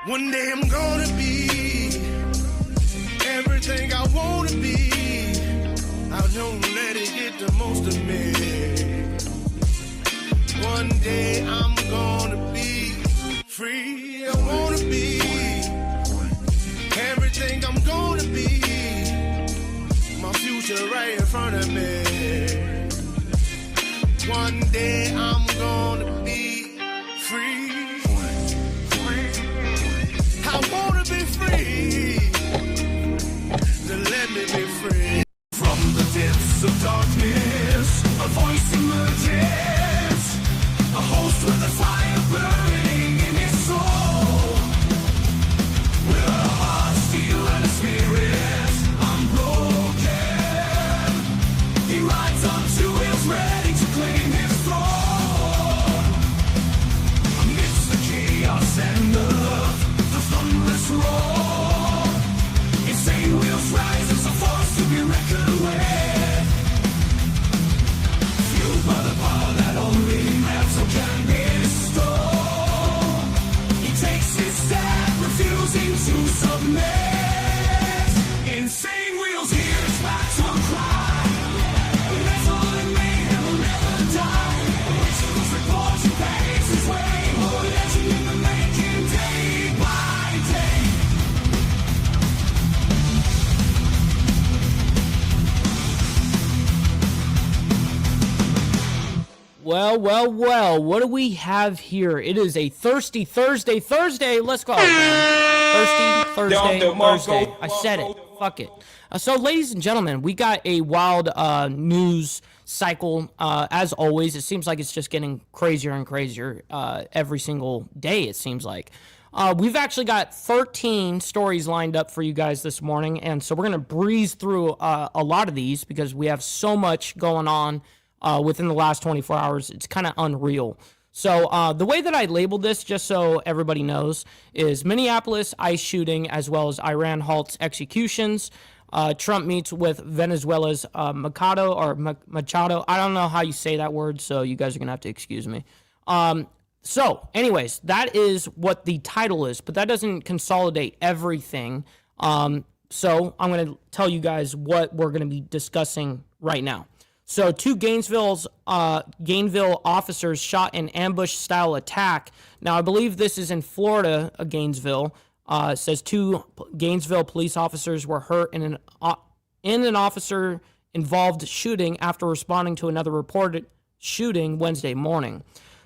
One day I'm gonna be everything I wanna be. I don't let it get the most of me. One day I'm gonna be free. I wanna be everything I'm gonna be. My future right in front of me. One day I'm gonna be free. I wanna be free, then let me be free. From the depths of darkness, a voice emerges, a host with a fire burning in his soul. With a heart steel and a spirit unbroken, he rides on two wheels ready to claim his throne. Amidst the chaos and the thunderous roar, insane wheels rise as a force to be reckoned with. Fueled by the power that only metal can bestow, he takes his stand, refusing to submit. Insane wheels hear his battle cry. Metal and mayhem will never die. Originals report he paves his way. More legend in the making, day by day. Well, what do we have here? It is a thirsty Thursday. Let's go. Thirsty Thursday. I said it. Fuck it. So, ladies and gentlemen, we got a wild news cycle. As always, it seems like it's just getting crazier and crazier every single day, it seems like. We've actually got 13 stories lined up for you guys this morning, and so we're going to breeze through a lot of these because we have so much going on within the last 24 hours. It's kind of unreal. So the way that I labeled this, just so everybody knows, is Minneapolis ICE shooting as well as Iran halts executions. Trump meets with Venezuela's Machado. I don't know how you say that word, so you guys are going to have to excuse me. So, anyways, that is what the title is, but that doesn't consolidate everything. So I'm going to tell you guys what we're going to be discussing right now. So, two Gainesville officers shot an ambush-style attack. Now, I believe this is in Florida, Gainesville. It says two Gainesville police officers were hurt in an officer-involved shooting after responding to another reported shooting Wednesday morning.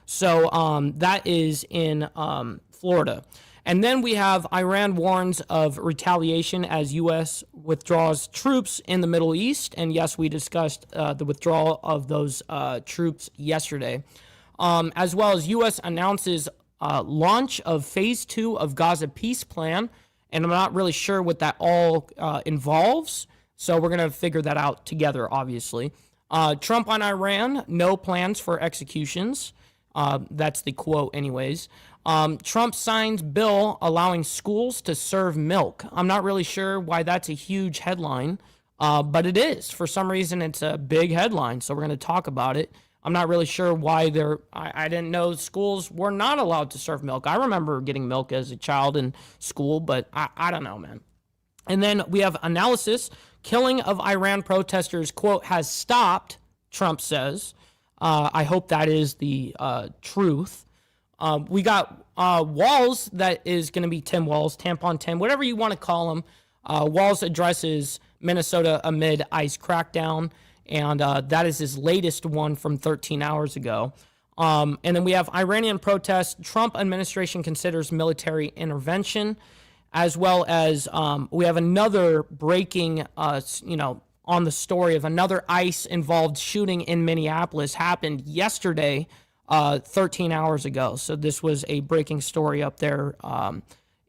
So, that is in Florida. And then we have Iran warns of retaliation as U.S. withdraws troops in the Middle East. And yes, we discussed the withdrawal of those troops yesterday. As well as U.S. announces launch of Phase 2 of Gaza peace plan. And I'm not really sure what that all involves. So we're going to figure that out together, obviously. Trump on Iran, no plans for executions. That's the quote anyways. Trump signs bill allowing schools to serve milk. I'm not really sure why that's a huge headline, but it is. For some reason, it's a big headline, so we're going to talk about it. I'm not really sure why I didn't know schools were not allowed to serve milk. I remember getting milk as a child in school, but I don't know, man. And then we have analysis. Killing of Iran protesters, quote, has stopped, Trump says. I hope that is the truth. We got Walz, that is going to be Tim Walz, Tampon Tim, whatever you want to call him. Walz addresses Minnesota amid ICE crackdown, and that is his latest one from 13 hours ago. And then we have Iranian protests. Trump administration considers military intervention, as well as we have another breaking, on the story of another ICE-involved shooting in Minneapolis happened yesterday, 13 hours ago. So this was a breaking story up there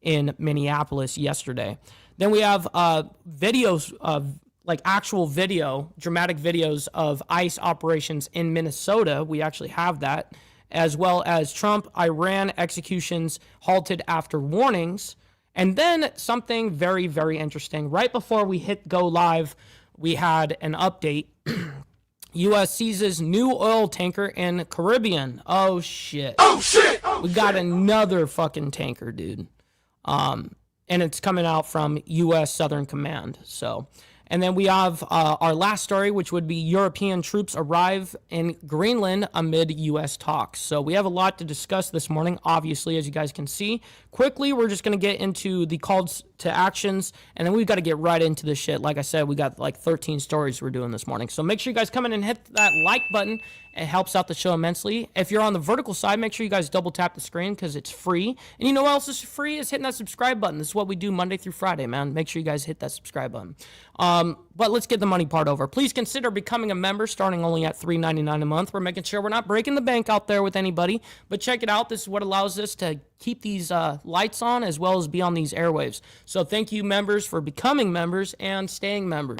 in Minneapolis yesterday. Then we have videos of actual video, dramatic videos of ICE operations in Minnesota. We actually have that, as well as Trump-Iran executions halted after warnings. And then something very, very interesting. Right before we hit go live, we had an update. U.S. seizes new oil tanker in Caribbean. Oh, shit. We got another fucking tanker, dude. And it's coming out from U.S. Southern Command. So, and then we have our last story, which would be European troops arrive in Greenland amid U.S. talks. So we have a lot to discuss this morning, obviously, as you guys can see. Quickly, we're just going to get into the calls to actions, and then we've got to get right into this shit. Like I said, we got like 13 stories we're doing this morning. So make sure you guys come in and hit that like button. It helps out the show immensely. If you're on the vertical side, make sure you guys double tap the screen because it's free. And you know what else is free? Is hitting that subscribe button. This is what we do Monday through Friday, man. Make sure you guys hit that subscribe button. But let's get the money part over. Please consider becoming a member starting only at $3.99 a month. We're making sure we're not breaking the bank out there with anybody. But check it out. This is what allows us to keep these lights on as well as be on these airwaves. So thank you, members, for becoming members and staying members.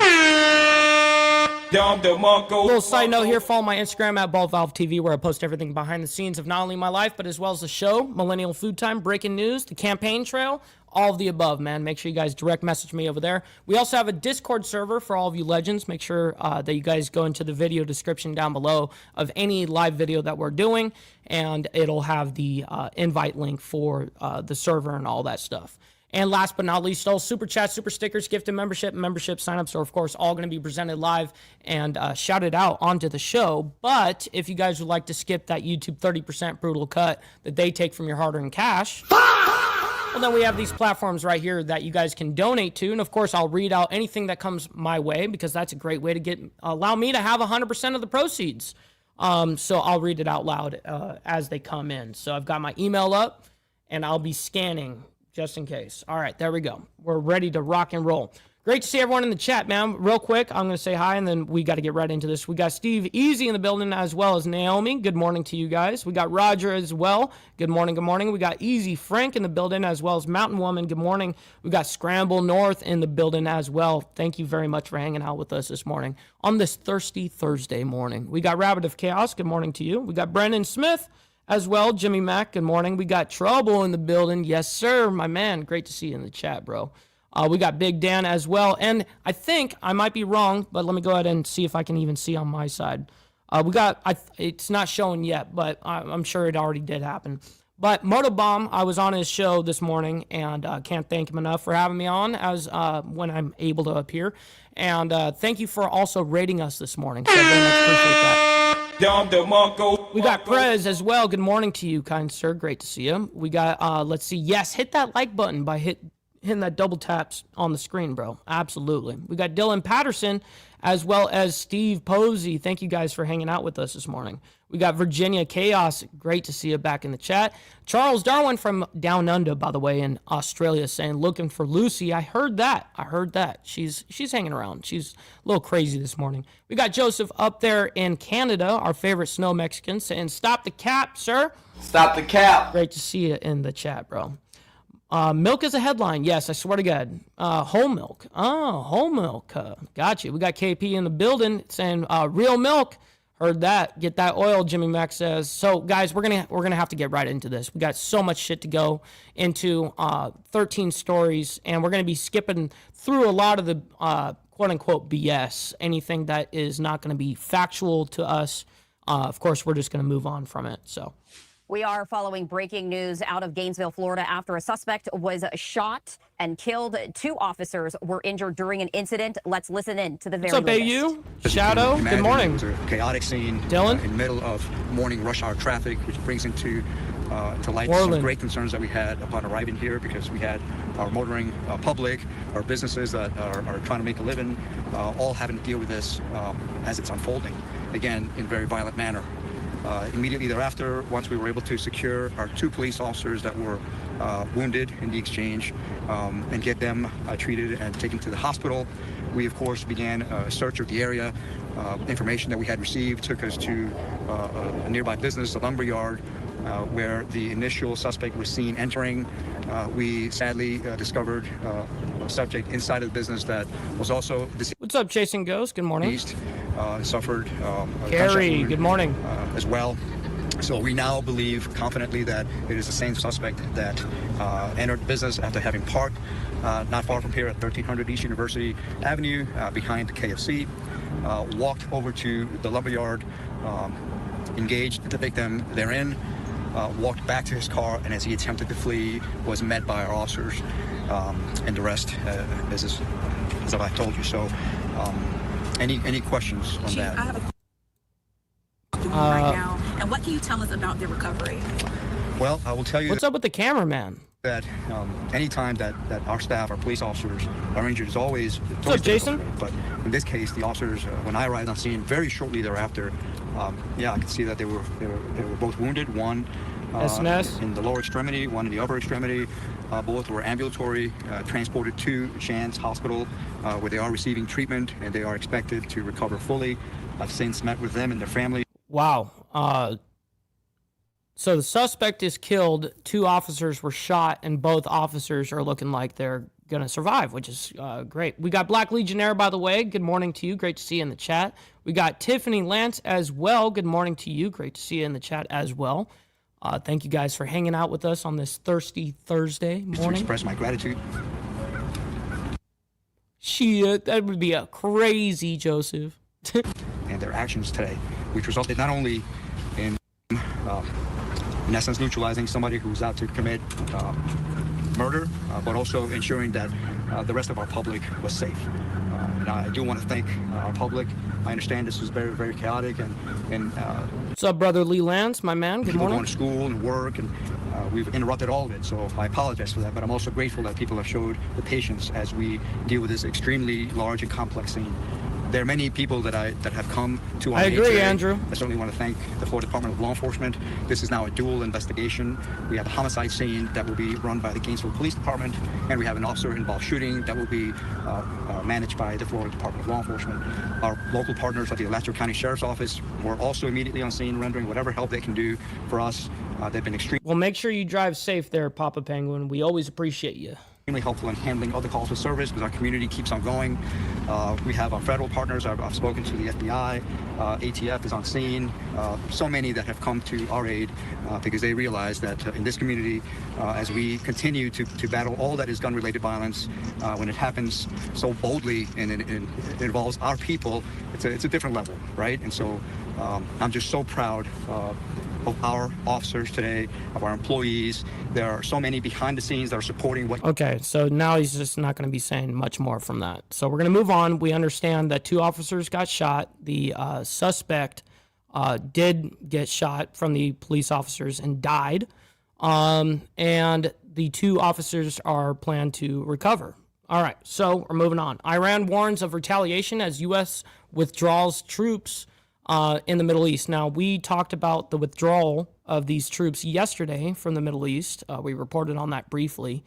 Little side note here, follow my Instagram at BallValveTV, where I post everything behind the scenes of not only my life, but as well as the show, Millennial Food Time, breaking news, the campaign trail, all of the above, man. Make sure you guys direct message me over there. We also have a Discord server for all of you legends. Make sure that you guys go into the video description down below of any live video that we're doing, and it'll have the invite link for the server and all that stuff. And last but not least, all super chats, super stickers, gifted membership signups are, of course, all going to be presented live and shouted out onto the show. But if you guys would like to skip that YouTube 30% brutal cut that they take from your hard-earned cash, well, then we have these platforms right here that you guys can donate to. And, of course, I'll read out anything that comes my way because that's a great way to allow me to have 100% of the proceeds. So I'll read it out loud as they come in. So I've got my email up, and I'll be scanning just in case. All right, there we go. We're ready to rock and roll. Great to see everyone in the chat, man. Real quick, I'm going to say hi, and then we got to get right into this. We got Steve Easy in the building as well as Naomi. Good morning to you guys. We got Roger as well. Good morning, good morning. We got Easy Frank in the building as well as Mountain Woman. Good morning. We got Scramble North in the building as well. Thank you very much for hanging out with us this morning on this thirsty Thursday morning. We got Rabbit of Chaos. Good morning to you. We got Brendan Smith as well. Jimmy Mack, good morning. We got Trouble in the building. Yes, sir, my man. Great to see you in the chat, bro. We got Big Dan as well. And I think I might be wrong, but let me go ahead and see if I can even see on my side. It's not showing yet, but I'm sure it already did happen. But Motobomb, I was on his show this morning, and can't thank him enough for having me on as when I'm able to appear. And thank you for also rating us this morning. So I very much appreciate that. We got Prez as well. Good morning to you, kind sir. Great to see you. We got, let's see. Yes, hit that like button by hitting that double taps on the screen, bro. Absolutely. We got Dylan Patterson as well as Steve Posey. Thank you guys for hanging out with us this morning. We got Virginia Chaos. Great to see you back in the chat. Charles Darwin from Down Under, by the way, in Australia, saying, looking for Lucy. I heard that. She's hanging around. She's a little crazy this morning. We got Joseph up there in Canada, our favorite snow Mexican, saying, stop the cap, sir. Stop the cap. Great to see you in the chat, bro. Milk is a headline. Yes, I swear to God. Whole milk. Oh, whole milk. Got you. We got KP in the building saying real milk. Heard that. Get that oil, Jimmy Mack says. So, guys, we're gonna have to get right into this. We got so much shit to go into. 13 stories, and we're gonna be skipping through a lot of the quote-unquote BS. Anything that is not gonna be factual to us. Of course, we're just gonna move on from it. So. We are following breaking news out of Gainesville, Florida, after a suspect was shot and killed. 2 officers were injured during an incident. Let's listen in to the very latest. What's up, AU? Shadow, good morning. It was a chaotic scene. Dylan? In the middle of morning rush hour traffic, which brings into to light Orland. some great concerns that we had upon arriving here, because we had our motoring public, our businesses that are trying to make a living, all having to deal with this as it's unfolding, again, in a very violent manner. Immediately thereafter, once we were able to secure our 2 police officers that were wounded in the exchange and get them treated and taken to the hospital, we of course began a search of the area. Information that we had received took us to a nearby business, a lumber yard, where the initial suspect was seen entering. We sadly discovered a subject inside of the business that was also deceased. What's up, Chasing Ghost? Good morning. Suffered a Carrie, gunshot good morning. as well. So we now believe confidently that it is the same suspect that entered business after having parked not far from here at 1300 East University Avenue behind the KFC, walked over to the lumberyard, engaged the victim therein, walked back to his car, and as he attempted to flee, was met by our officers, and the rest is as I told you. So, any questions on Chief, that? I have a question right now, and what can you tell us about the recovery? Well, I will tell you. What's up with the cameraman? That anytime that our staff, our police officers are injured, is always. What's up, Jason? But in this case, the officers, when I arrived on scene, very shortly thereafter, I could see that they were both wounded. One in the lower extremity, one in the upper extremity. Both were ambulatory, transported to Shands Hospital, where they are receiving treatment, and they are expected to recover fully. I've since met with them and their family. Wow. So the suspect is killed, 2 officers were shot, and both officers are looking like they're going to survive, which is great. We got Black Legionnaire, by the way. Good morning to you. Great to see you in the chat. We got Tiffany Lance as well. Good morning to you. Great to see you in the chat as well. Thank you guys for hanging out with us on this thirsty Thursday morning. To express my gratitude. Shit, that would be a crazy Joseph. And their actions today, which resulted not only in essence, neutralizing somebody who's out to commit murder, but also ensuring that the rest of our public was safe. And I do want to thank our public. I understand this was very, very chaotic, and what's up, brother Lee Lance, my man? Good morning. People going to school and work, and we've interrupted all of it. So I apologize for that, but I'm also grateful that people have showed the patience as we deal with this extremely large and complex scene. There are many people that have come to our aid today. I agree, Andrew. I certainly want to thank the Florida Department of Law Enforcement. This is now a dual investigation. We have a homicide scene that will be run by the Gainesville Police Department, and we have an officer-involved shooting that will be managed by the Florida Department of Law Enforcement. Our local partners at the Alachua County Sheriff's Office were also immediately on scene, rendering whatever help they can do for us. They've been extremely... Well, make sure you drive safe there, Papa Penguin. We always appreciate you. Extremely helpful in handling other calls for service because our community keeps on going. We have our federal partners. I've spoken to the FBI. ATF is on scene. So many that have come to our aid because they realize that in this community, as we continue to battle all that is gun-related violence, when it happens so boldly and it involves our people, it's a different level, right? And so I'm just so proud of our officers today, of our employees. There are so many behind the scenes that are supporting what... Okay, so now he's just not going to be saying much more from that. So we're going to move on. We understand that 2 officers got shot. The suspect did get shot from the police officers and died. And the 2 officers are planned to recover. All right, so we're moving on. Iran warns of retaliation as U.S. withdraws troops in the Middle East. Now, we talked about the withdrawal of these troops yesterday from the Middle East. We reported on that briefly.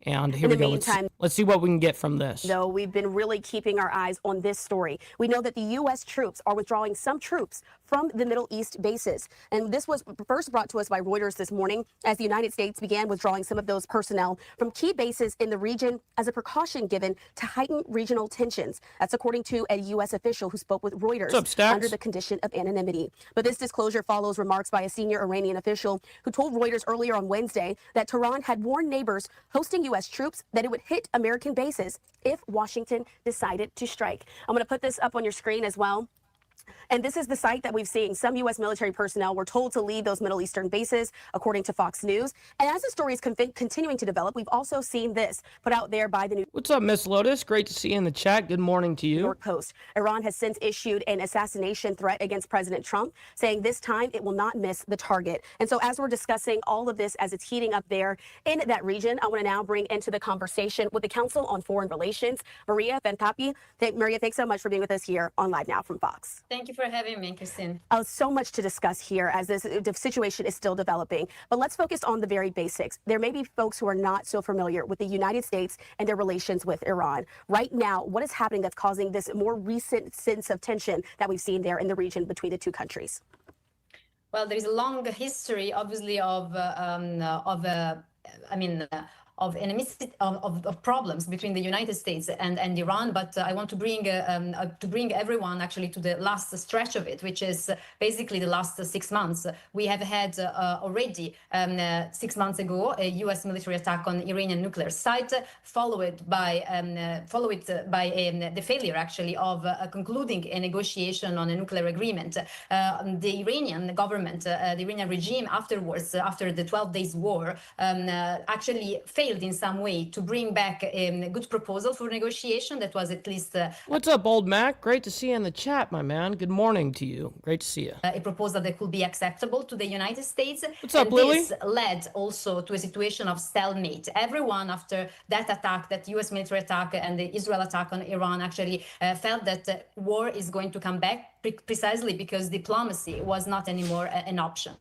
And here we go. Let's see what we can get from this. Though we've been really keeping our eyes on this story. We know that the U.S. troops are withdrawing some troops from the Middle East bases. And this was first brought to us by Reuters this morning as the United States began withdrawing some of those personnel from key bases in the region as a precaution given to heighten regional tensions. That's according to a U.S. official who spoke with Reuters under the condition of anonymity. But this disclosure follows remarks by a senior Iranian official who told Reuters earlier on Wednesday that Tehran had warned neighbors hosting U.S. troops that it would hit American bases if Washington decided to strike. I'm going to put this up on your screen as well. And this is the site that we've seen. Some U.S. military personnel were told to leave those Middle Eastern bases, according to Fox News. And as the story is continuing to develop, we've also seen this put out there by the New... What's up, Miss Lotus? Great to see you in the chat. Good morning to you. New York Post. Iran has since issued an assassination threat against President Trump, saying this time it will not miss the target. And so as we're discussing all of this as it's heating up there in that region, I want to now bring into the conversation with the Council on Foreign Relations, Maria Fentapi. Maria, thanks so much for being with us here on Live Now from Fox. Thank you for having me, Christine. So much to discuss here as the situation is still developing. But let's focus on the very basics. There may be folks who are not so familiar with the United States and their relations with Iran. Right now, what is happening that's causing this more recent sense of tension that we've seen there in the region between the two countries? Well, there is a long history, obviously, of problems between the United States and Iran, but I want to bring everyone actually to the last stretch of it, which is basically the last 6 months. We have had already 6 months ago a U.S. military attack on Iranian nuclear site, followed by the failure actually of concluding a negotiation on a nuclear agreement. The Iranian government, the Iranian regime afterwards, after the 12 days war, actually failed in some way to bring back a good proposal for negotiation that was at least... What's up, old Mac? Great to see you in the chat, my man. Good morning to you. Great to see you. A proposal that could be acceptable to the United States. What's up, Lily? This led also to a situation of stalemate. Everyone after that attack, that U.S. military attack and the Israel attack on Iran actually felt that war is going to come back precisely because diplomacy was not anymore an option.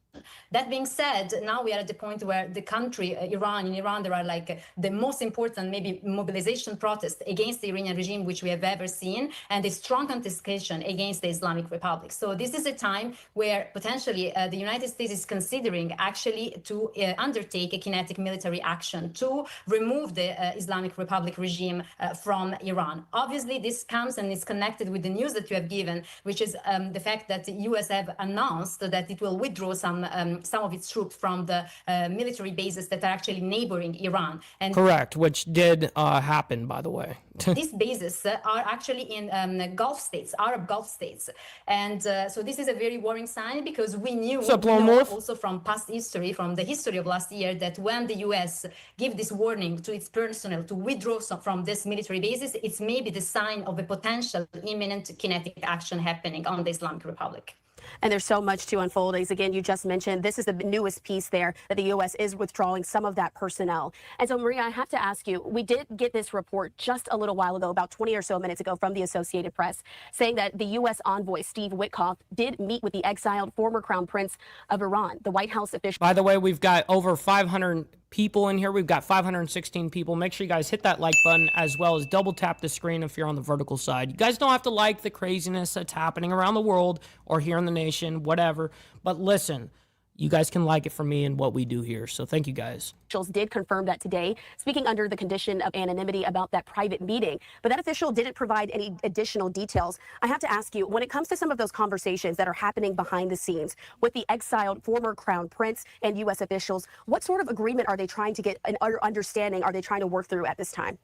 That being said, now we are at the point where the country, in Iran, there are like the most important maybe mobilization protest against the Iranian regime which we have ever seen, and a strong contestation against the Islamic Republic. So this is a time where potentially the United States is considering actually to undertake a kinetic military action to remove the Islamic Republic regime from Iran. Obviously, this comes and is connected with the news that you have given, which is the fact that the U.S. have announced that it will withdraw some of its troops from the military bases that are actually neighboring Iran. And correct, which did happen, by the way. These bases are actually in Gulf states, Arab Gulf states. And so this is a very worrying sign because we knew also from past history, from the history of last year, that when the U.S. give this warning to its personnel to withdraw from this military bases, it's maybe the sign of a potential imminent kinetic action happening on the Islamic Republic. And there's so much to unfold. As again, you just mentioned, this is the newest piece there that the U.S. is withdrawing some of that personnel. And so, Maria, I have to ask you, we did get this report just a little while ago, about 20 or so minutes ago from the Associated Press, saying that the U.S. envoy, Steve Witkoff, did meet with the exiled former Crown Prince of Iran. The White House official... By the way, we've got over 500 people in here. We've got 516 people. Make sure you guys hit that like button as well as double tap the screen if you're on the vertical side. You guys don't have to like the craziness that's happening around the world or here in the nation, whatever. But listen, you guys can like it for me and what we do here. So thank you guys. Officials did confirm that today, speaking under the condition of anonymity about that private meeting. But that official didn't provide any additional details. I have to ask you, when it comes to some of those conversations that are happening behind the scenes with the exiled former Crown Prince and U.S. officials, what sort of agreement are they trying to get, an understanding are they trying to work through at this time?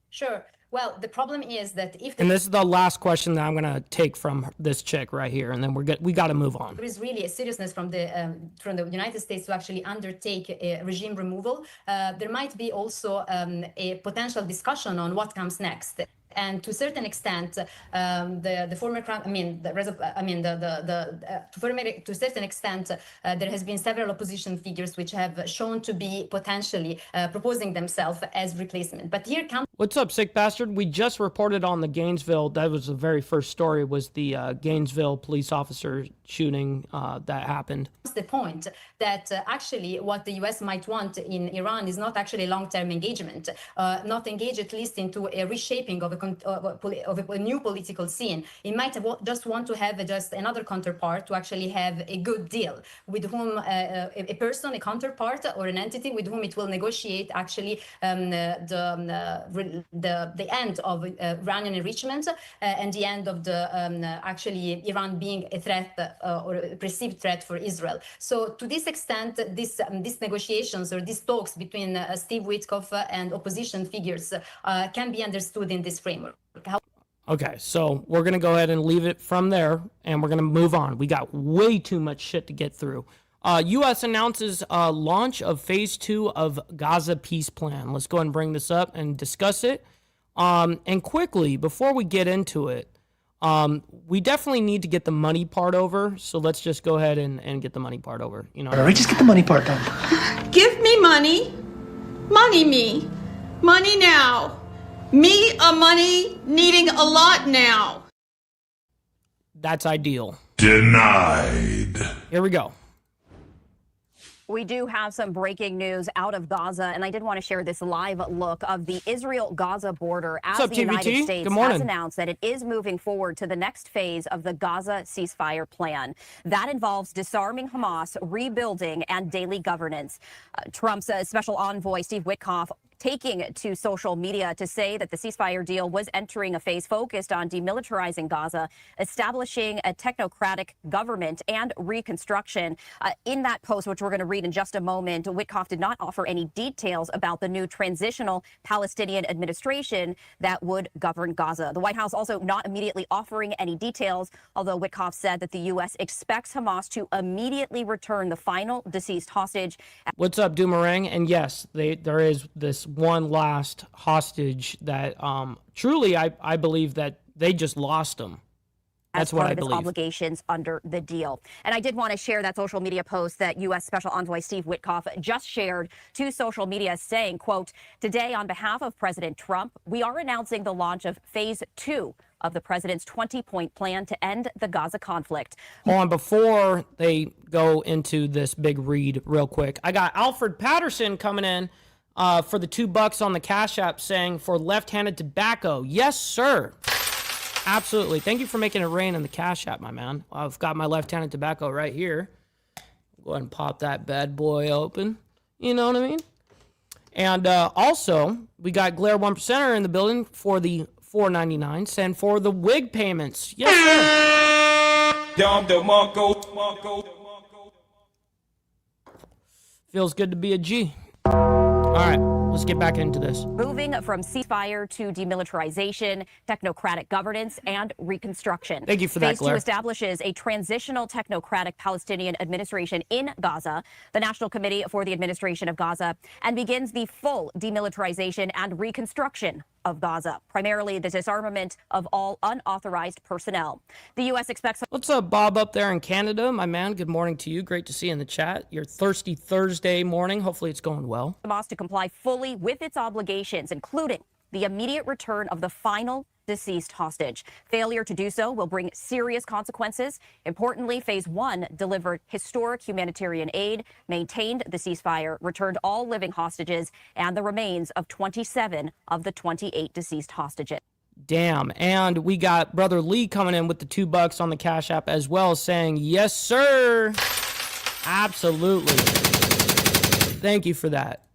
Sure. Well, the problem is that if... And this is the last question that I'm going to take from this chick right here, and then we got to move on. There is really a seriousness from the United States to actually undertake a regime removal. There might be also a potential discussion on what comes next. And to a certain extent, the former crown, to a certain extent, there has been several opposition figures which have shown to be potentially proposing themselves as replacement. But here comes... What's up, sick bastard? We just reported on the Gainesville. That was the very first story, was the Gainesville police officer shooting that happened. The point that actually what the U.S. might want in Iran is not actually a long-term engagement, not engage at least into a reshaping of a new political scene. It might just want to have just another counterpart to actually have a good deal with whom a person, a counterpart or an entity with whom it will negotiate actually the end of Iranian enrichment and the end of the actually Iran being a threat or a perceived threat for Israel. So to this extent, these negotiations or these talks between Steve Witkoff and opposition figures can be understood in this framework. Okay, so we're going to go ahead and leave it from there, and we're going to move on. We got way too much shit to get through. U.S. announces launch of Phase 2 of Gaza peace plan. Let's go ahead and bring this up and discuss it. And quickly, before we get into it, we definitely need to get the money part over. So let's just go ahead and get the money part over. You know, just get the money part done. Give me money. Money me. Money now. Me a money needing a lot now. That's ideal. Denied. Here we go. We do have some breaking news out of Gaza, and I did want to share this live look of the Israel-Gaza border as the United States has announced that it is moving forward to the next phase of the Gaza ceasefire plan. That involves disarming Hamas, rebuilding, and daily governance. Trump's special envoy, Steve Witkoff, taking to social media to say that the ceasefire deal was entering a phase focused on demilitarizing Gaza, establishing a technocratic government, and reconstruction. In that post, which we're going to read in just a moment, Witkoff did not offer any details about the new transitional Palestinian administration that would govern Gaza. The White House also not immediately offering any details, although Witkoff said that the U.S. expects Hamas to immediately return the final deceased hostage. What's up, Doomerang? And yes, there is this one last hostage that truly I believe that they just lost him. That's what I believe. Obligations under the deal. And I did want to share that social media post that U.S. Special Envoy Steve Witkoff just shared to social media saying, quote, "Today, on behalf of President Trump, we are announcing the launch of Phase 2 of the president's 20-point plan to end the Gaza conflict." Hold on, before they go into this big read real quick, I got Alfred Patterson coming in for the $2 on the Cash App saying, for left-handed tobacco. Yes, sir. Absolutely. Thank you for making it rain on the Cash App, my man. I've got my left-handed tobacco right here. Go ahead and pop that bad boy open. You know what I mean? And also, we got Glare 1%er in the building for the $4.99. Send for the wig payments. Yes, sir. Feels good to be a G. All right, let's get back into this. Moving from ceasefire to demilitarization, technocratic governance, and reconstruction. Thank you for that, Claire. Phase 2 establishes a transitional technocratic Palestinian administration in Gaza, the National Committee for the Administration of Gaza, and begins the full demilitarization and reconstruction of Gaza, primarily the disarmament of all unauthorized personnel. The U.S. expects... What's up, Bob, up there in Canada? My man, good morning to you. Great to see you in the chat. Your thirsty Thursday morning. Hopefully it's going well. Hamas to comply fully with its obligations, including the immediate return of the final deceased hostage. Failure to do so will bring serious consequences. Importantly, Phase 1 delivered historic humanitarian aid, maintained the ceasefire, returned all living hostages, and the remains of 27 of the 28 deceased hostages. Damn. And we got Brother Lee coming in with the $2 on the Cash App as well, saying, yes, sir. Absolutely. Thank you for that.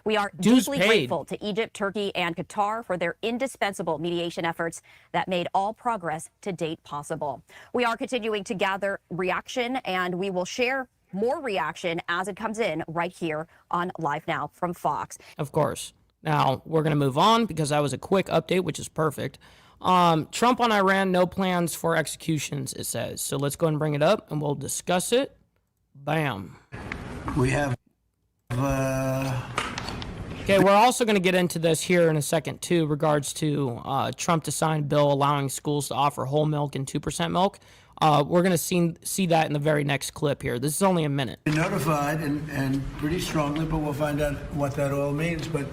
We are deeply grateful to Egypt, Turkey, and Qatar for their indispensable mediation efforts that made all progress to date possible. We are continuing to gather reaction, and we will share more reaction as it comes in right here on Live Now from Fox. Of course. Now, we're going to move on because that was a quick update, which is perfect. Trump on Iran, no plans for executions, it says. So let's go ahead and bring it up, and we'll discuss it. Bam. We have... Okay, we're also going to get into this here in a second, too, regards to Trump to sign a bill allowing schools to offer whole milk and 2% milk. We're going to see that in the very next clip here. This is only a minute. We're notified and pretty strongly, but we'll find out what that all means. But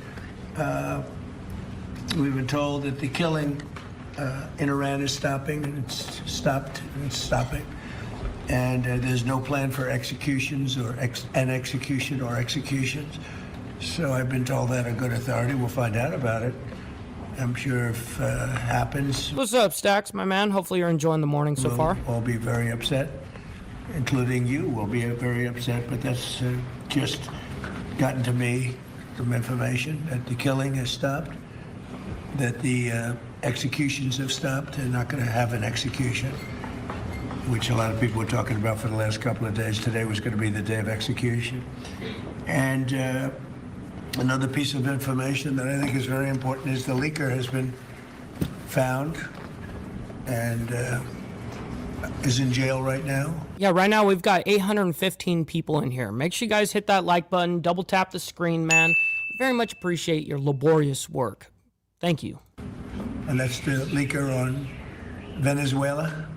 we've been told that the killing in Iran is stopping, and it's stopped, and it's stopping. And there's no plan for executions or executions. So I've been told that a good authority. We'll find out about it. I'm sure if it happens... What's up, Stacks, my man? Hopefully you're enjoying the morning so far. We'll be very upset, including you will be very upset, but that's just gotten to me, some information that the killing has stopped, that the executions have stopped. They're not going to have an execution, which a lot of people were talking about for the last couple of days. Today was going to be the day of execution. And another piece of information that I think is very important is the leaker has been found and is in jail right now. Yeah, right now we've got 815 people in here. Make sure you guys hit that like button, double tap the screen, man. I very much appreciate your laborious work. Thank you. And that's the leaker on Venezuela.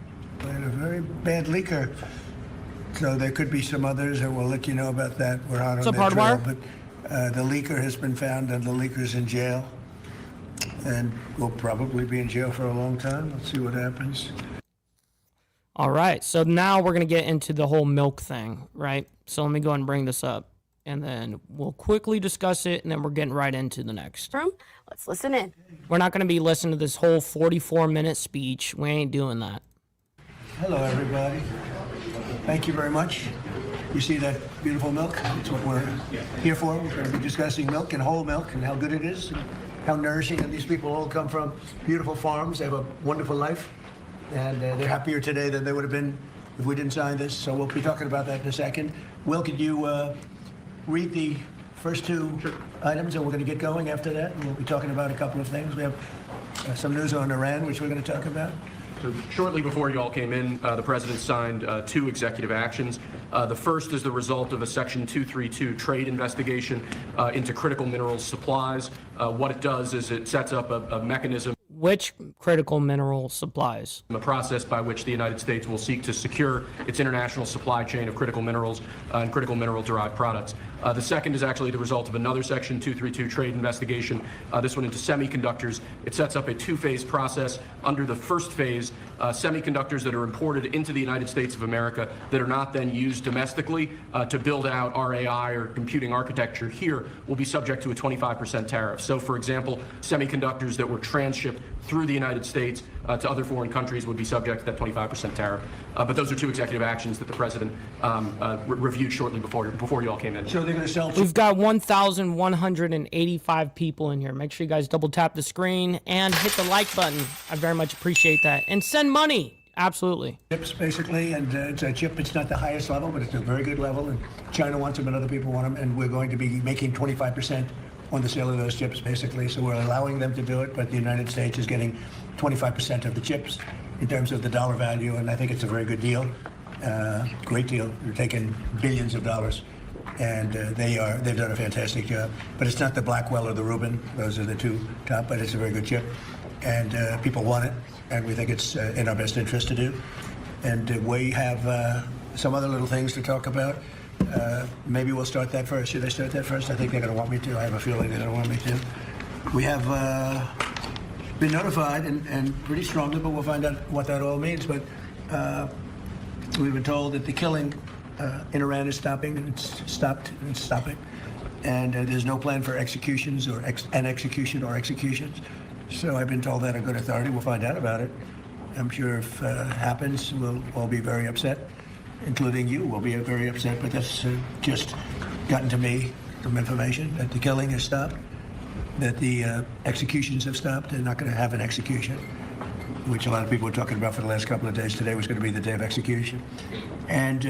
We had a very bad leaker. So there could be some others, and we'll let you know about that. We're out on that trail. But the leaker has been found, and the leaker's in jail. And will probably be in jail for a long time. Let's see what happens. All right. So now we're going to get into the whole milk thing, right? So let me go ahead and bring this up, and then we'll quickly discuss it, and then we're getting right into the next. Let's listen in. We're not going to be listening to this whole 44-minute speech. We ain't doing that. Hello, everybody. Thank you very much. You see that beautiful milk? That's what we're here for. We're going to be discussing milk and whole milk and how good it is and how nourishing. And these people all come from beautiful farms. They have a wonderful life. And they're happier today than they would have been if we didn't sign this. So we'll be talking about that in a second. Will, could you read the first two items, and we're going to get going after that. And we'll be talking about a couple of things. We have some news on Iran, which we're going to talk about. So shortly before you all came in, the president signed two executive actions. The first is the result of a Section 232 trade investigation into critical minerals supplies. What it does is it sets up a mechanism. Which critical mineral supplies? A process by which the United States will seek to secure its international supply chain of critical minerals and critical mineral-derived products. The second is actually the result of another Section 232 trade investigation, this one into semiconductors. It sets up a two-phase process. Under the first phase, semiconductors that are imported into the United States of America that are not then used domestically to build out our AI or computing architecture here will be subject to a 25% tariff. So, for example, semiconductors that were transshipped through the United States to other foreign countries would be subject to that 25% tariff. But those are two executive actions that the president reviewed shortly before you all came in. So they're going to sell. We've got 1,185 people in here. Make sure you guys double tap the screen and hit the like button. I very much appreciate that. And send money. Absolutely. Chips, basically, and it's a chip. It's not the highest level, but it's a very good level. And China wants them, and other people want them. And we're going to be making 25% on the sale of those chips, basically. So we're allowing them to do it, but the United States is getting 25% of the chips in terms of the dollar value, and I think it's a very good deal, great deal. They're taking billions of dollars, and they've done a fantastic job. But it's not the Blackwell or the Rubin; those are the two top. But it's a very good chip, and people want it, and we think it's in our best interest to do. And we have some other little things to talk about. Maybe we'll start that first. Should I start that first? I think they're going to want me to. I have a feeling they're going to want me to. We have been notified, and pretty strongly, but we'll find out what that all means. But we've been told that the killing in Iran is stopping, and it's stopped, and it's stopping. And there's no plan for executions or executions. So I've been told that on good authority. We'll find out about it. I'm sure if it happens, we'll all be very upset, including you will be very upset, but that's just gotten to me, some information that the killing has stopped, that the executions have stopped. They're not going to have an execution, which a lot of people were talking about for the last couple of days. Today was going to be the day of execution. And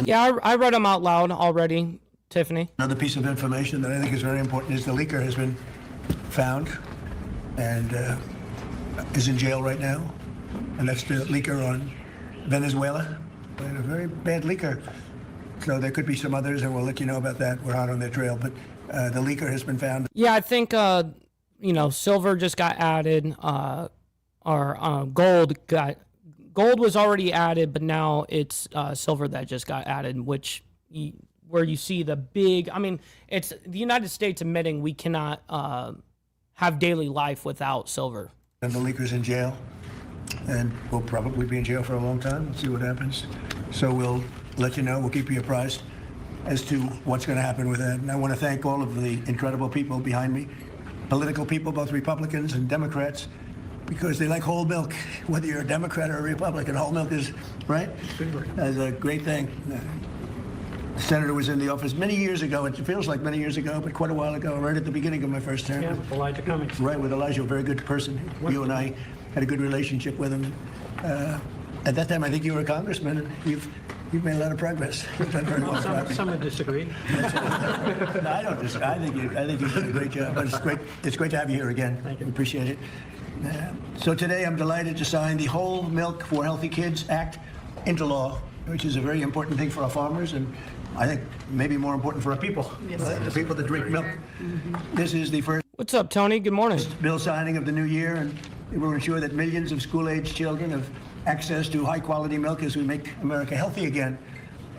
yeah, I read them out loud already, Tiffany. Another piece of information that I think is very important is the leaker has been found and is in jail right now. And that's the leaker on Venezuela. And a very bad leaker. So there could be some others, and we'll let you know about that. We're out on their trail, but the leaker has been found. Yeah, I think, silver just got added, or gold was already added, but now it's silver that just got added, where you see the big, it's the United States admitting we cannot have daily life without silver. And the leaker's in jail. And we'll probably be in jail for a long time. We'll see what happens. So we'll let you know. We'll keep you apprised as to what's going to happen with that. And I want to thank all of the incredible people behind me, political people, both Republicans and Democrats, because they like whole milk. Whether you're a Democrat or a Republican, whole milk is, right? That's a great thing. The senator was in the office many years ago. It feels like many years ago, but quite a while ago, right at the beginning of my first term. Yeah, with Elijah Cummings. Right, with Elijah, a very good person. You and I had a good relationship with him. At that time, I think you were a congressman, and you've made a lot of progress. You've done very well. Some would disagree. No, I don't disagree. I think you've done a great job. But it's great to have you here again. Thank you. We appreciate it. So today, I'm delighted to sign the Whole Milk for Healthy Kids Act into law, which is a very important thing for our farmers, and I think maybe more important for our people, the people that drink milk. Mm-hmm. This is the first. What's up, Tony? Good morning. Bill signing of the new year, and it will ensure that millions of school-aged children have access to high-quality milk as we make America healthy again.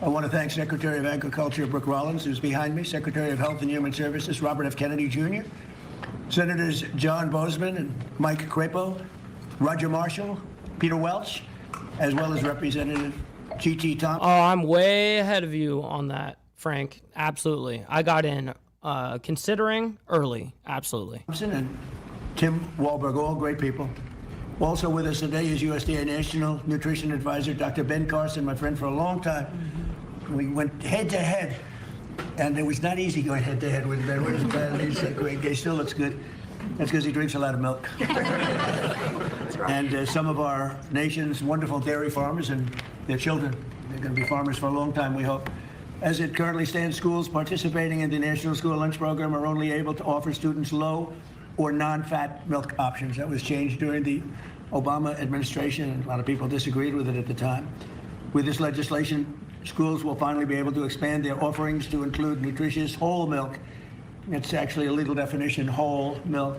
I want to thank Secretary of Agriculture Brooke Rollins, who's behind me, Secretary of Health and Human Services Robert F. Kennedy Jr., Senators John Bozeman and Mike Crapo, Roger Marshall, Peter Welch, as well as Representative GT Thompson. Oh, I'm way ahead of you on that, Frank. Absolutely. I got in considering early. Absolutely. And Tim Wahlberg, all great people. Also with us today is USDA National Nutrition Advisor, Dr. Ben Carson, my friend for a long time. We went head to head, and it was not easy going head to head with Ben. What is Ben? He's a great guy. He still looks good. That's because he drinks a lot of milk. And some of our nation's wonderful dairy farmers and their children, they're going to be farmers for a long time, we hope. As it currently stands, schools participating in the National School Lunch Program are only able to offer students low or non-fat milk options. That was changed during the Obama administration, and a lot of people disagreed with it at the time. With this legislation, schools will finally be able to expand their offerings to include nutritious whole milk. It's actually a legal definition, whole milk.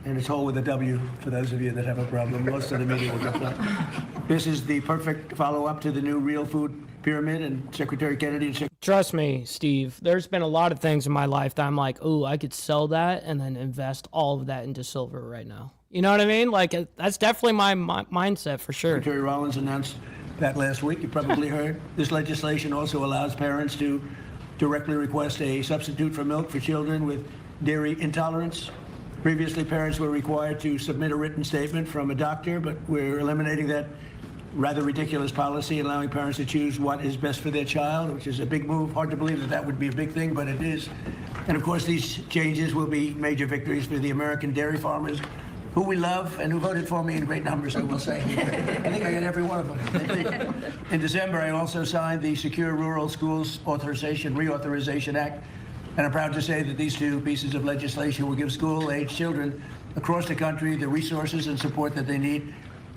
And it's whole with a W, for those of you that have a problem. Most of the media will get that. This is the perfect follow-up to the new real food pyramid, and Secretary Kennedy... Trust me, Steve, there's been a lot of things in my life that I'm like, ooh, I could sell that and then invest all of that into silver right now. You know what I mean? Like, that's definitely my mindset for sure. Secretary Rollins announced that last week. You probably heard. This legislation also allows parents to directly request a substitute for milk for children with dairy intolerance. Previously, parents were required to submit a written statement from a doctor, but we're eliminating that rather ridiculous policy, allowing parents to choose what is best for their child, which is a big move. Hard to believe that that would be a big thing, but it is. And of course, these changes will be major victories for the American dairy farmers, who we love and who voted for me in great numbers, I will say. I think I got every one of them. In December, I also signed the Secure Rural Schools Reauthorization Act. And I'm proud to say that these two pieces of legislation will give school-age children across the country the resources and support that they need,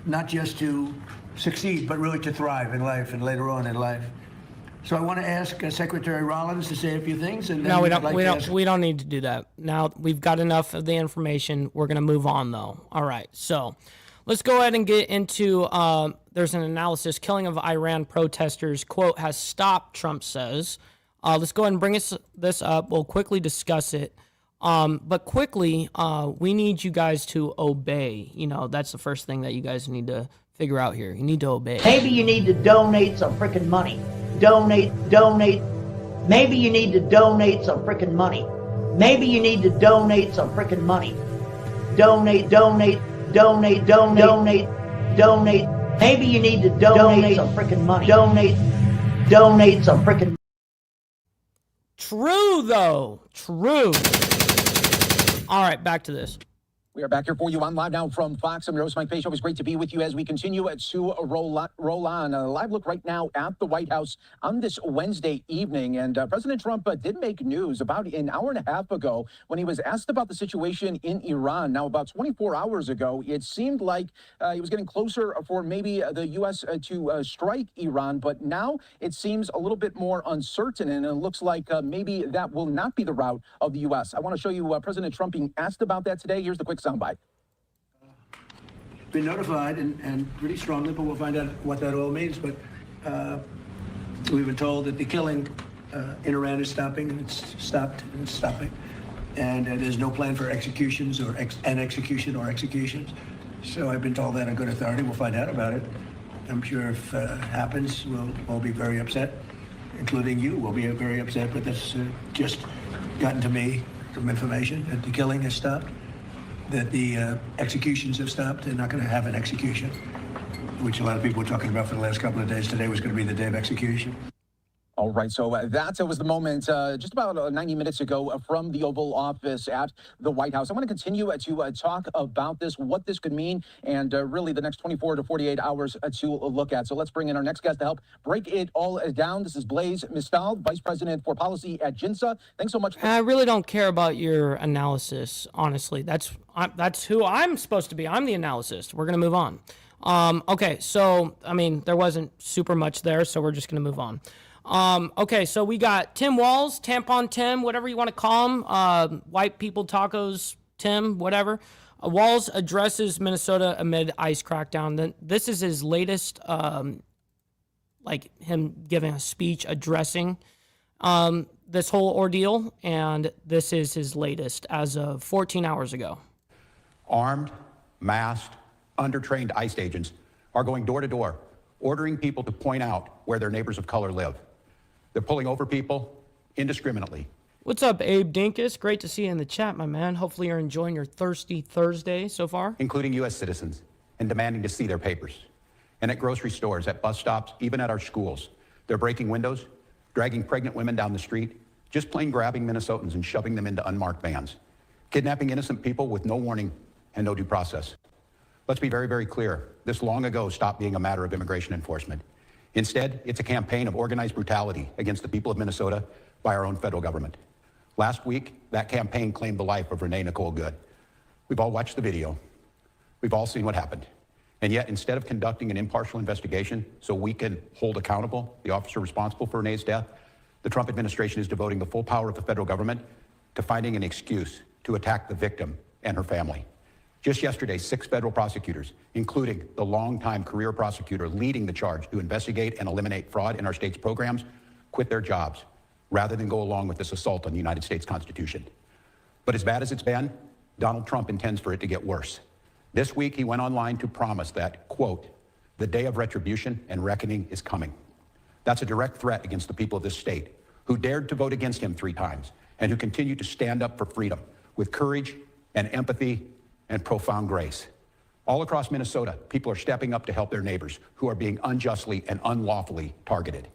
not just to succeed, but really to thrive in life and later on in life. So I want to ask Secretary Rollins to say a few things. And then no, we don't need to do that. Now we've got enough of the information. We're going to move on, though. All right. So let's go ahead and get into. There's an analysis. Killing of Iran protesters, quote, has stopped, Trump says. Let's go ahead and bring this up. We'll quickly discuss it. But quickly, we need you guys to obey. You know, that's the first thing that you guys need to figure out here. You need to obey. Maybe you need to donate some freaking money. Donate. Maybe you need to donate some freaking money. Maybe you need to donate some freaking money. Donate. Maybe you need to donate some freaking money. Donate some freaking. True, though. True. All right, back to this. We are back here for you on Live Now from Fox. I'm your host, Mike Pace. Always great to be with you as we continue to roll on. A live look right now at the White House on this Wednesday evening. And President Trump did make news about an hour and a half ago when he was asked about the situation in Iran. Now, about 24 hours ago, it seemed like he was getting closer for maybe the U.S. to strike Iran. But now it seems a little bit more uncertain, and it looks like maybe that will not be the route of the U.S. I want to show you President Trump being asked about that today. Here's the quick soundbite. Been notified and pretty strongly, but we'll find out what that all means. But we've been told that the killing in Iran is stopping, and it's stopped and it's stopping. And there's no plan for executions or executions. So I've been told that on good authority. We'll find out about it. I'm sure if it happens, we'll all be very upset, including you. We'll be very upset, but that's just gotten to me, some information that the killing has stopped, that the executions have stopped. They're not going to have an execution, which a lot of people were talking about for the last couple of days. Today was going to be the day of execution. All right, so that was the moment just about 90 minutes ago from the Oval Office at the White House. I want to continue to talk about this, what this could mean, and really the next 24 to 48 hours to look at. So let's bring in our next guest to help break it all down. This is Blaise Mistal, Vice President for Policy at GINSA. Thanks so much. I really don't care about your analysis, honestly. That's who I'm supposed to be. I'm the analyst. We're going to move on. Okay, so, I mean, there wasn't super much there, so we're just going to move on. Okay, so we got Tim Walz, Tampon Tim, whatever you want to call him, white people tacos Tim, whatever. Walz addresses Minnesota amid ICE crackdown. Then this is his latest, like him giving a speech addressing this whole ordeal, and this is his latest as of 14 hours ago. Armed, masked, undertrained ICE agents are going door to door, ordering people to point out where their neighbors of color live. They're pulling over people indiscriminately. What's up, Abe Dinkus? Great to see you in the chat, my man. Hopefully you're enjoying your Thirsty Thursday so far. Including U.S. citizens, and demanding to see their papers. And at grocery stores, at bus stops, even at our schools. They're breaking windows, dragging pregnant women down the street, just plain grabbing Minnesotans and shoving them into unmarked vans, kidnapping innocent people with no warning and no due process. Let's be very, very clear. This long ago stopped being a matter of immigration enforcement. Instead, it's a campaign of organized brutality against the people of Minnesota by our own federal government. Last week, that campaign claimed the life of Renee Nicole Good. We've all watched the video. We've all seen what happened. And yet, instead of conducting an impartial investigation so we can hold accountable the officer responsible for Renee's death, the Trump administration is devoting the full power of the federal government to finding an excuse to attack the victim and her family. Just yesterday, 6 federal prosecutors, including the longtime career prosecutor leading the charge to investigate and eliminate fraud in our state's programs, quit their jobs rather than go along with this assault on the United States Constitution. But as bad as it's been, Donald Trump intends for it to get worse. This week, he went online to promise that, quote, the day of retribution and reckoning is coming. That's a direct threat against the people of this state who dared to vote against him 3 times and who continue to stand up for freedom with courage and empathy and profound grace. All across Minnesota, people are stepping up to help their neighbors who are being unjustly and unlawfully targeted.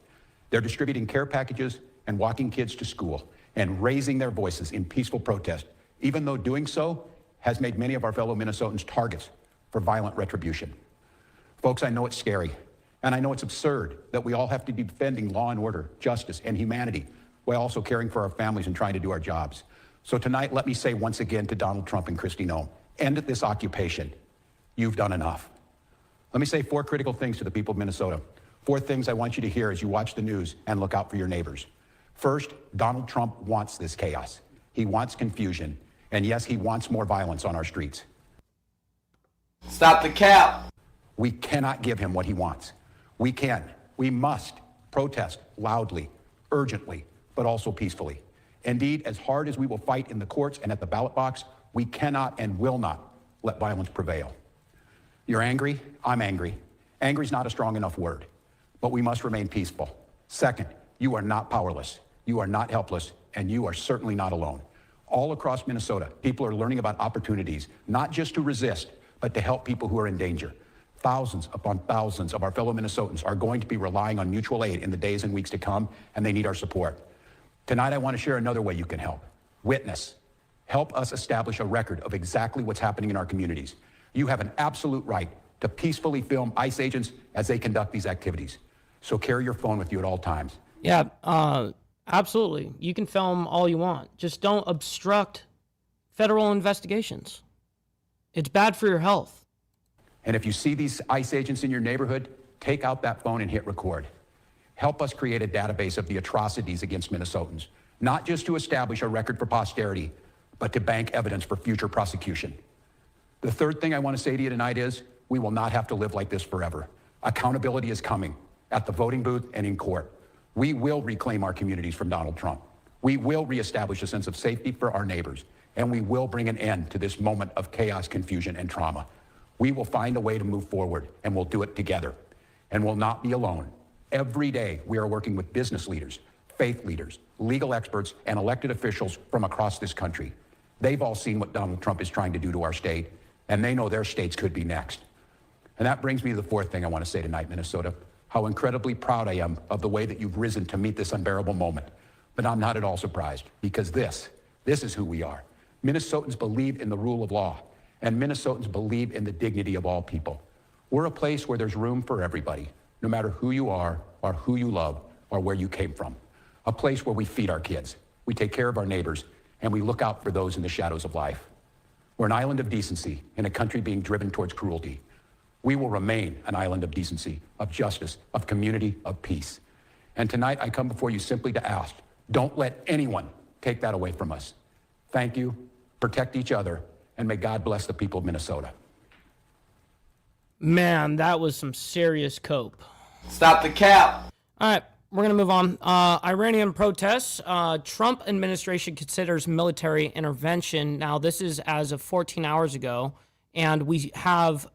They're distributing care packages and walking kids to school and raising their voices in peaceful protest, even though doing so has made many of our fellow Minnesotans targets for violent retribution. Folks, I know it's scary, and I know it's absurd that we all have to be defending law and order, justice, and humanity while also caring for our families and trying to do our jobs. So tonight, let me say once again to Donald Trump and Kristi Noem, end this occupation. You've done enough. Let me say 4 critical things to the people of Minnesota. 4 things I want you to hear as you watch the news and look out for your neighbors. First, Donald Trump wants this chaos. He wants confusion. And yes, he wants more violence on our streets. Stop the cap. We cannot give him what he wants. We must protest loudly, urgently, but also peacefully. Indeed, as hard as we will fight in the courts and at the ballot box, we cannot and will not let violence prevail. You're angry, I'm angry. Angry is not a strong enough word, but we must remain peaceful. Second, you are not powerless, you are not helpless, and you are certainly not alone. All across Minnesota, people are learning about opportunities, not just to resist, but to help people who are in danger. Thousands upon thousands of our fellow Minnesotans are going to be relying on mutual aid in the days and weeks to come, and they need our support. Tonight, I want to share another way you can help. Witness. Help us establish a record of exactly what's happening in our communities. You have an absolute right to peacefully film ICE agents as they conduct these activities. So carry your phone with you at all times. Yeah, absolutely. You can film all you want. Just don't obstruct federal investigations. It's bad for your health. And if you see these ICE agents in your neighborhood, take out that phone and hit record. Help us create a database of the atrocities against Minnesotans, not just to establish a record for posterity, but to bank evidence for future prosecution. The third thing I want to say to you tonight is we will not have to live like this forever. Accountability is coming at the voting booth and in court. We will reclaim our communities from Donald Trump. We will reestablish a sense of safety for our neighbors, and we will bring an end to this moment of chaos, confusion, and trauma. We will find a way to move forward, and we'll do it together, and we'll not be alone. Every day, we are working with business leaders, faith leaders, legal experts, and elected officials from across this country. They've all seen what Donald Trump is trying to do to our state, and they know their states could be next. And that brings me to the fourth thing I want to say tonight, Minnesota. How incredibly proud I am of the way that you've risen to meet this unbearable moment. But I'm not at all surprised, because this is who we are. Minnesotans believe in the rule of law, and Minnesotans believe in the dignity of all people. We're a place where there's room for everybody, no matter who you are or who you love or where you came from. A place where we feed our kids, we take care of our neighbors, and we look out for those in the shadows of life. We're an island of decency in a country being driven towards cruelty. We will remain an island of decency, of justice, of community, of peace. And tonight I come before you simply to ask, don't let anyone take that away from us. Thank you, protect each other, and may God bless the people of Minnesota. Man, that was some serious cope. Stop the cap. All right, we're going to move on. Iranian protests. Trump administration considers military intervention. Now, this is as of 14 hours ago, and we have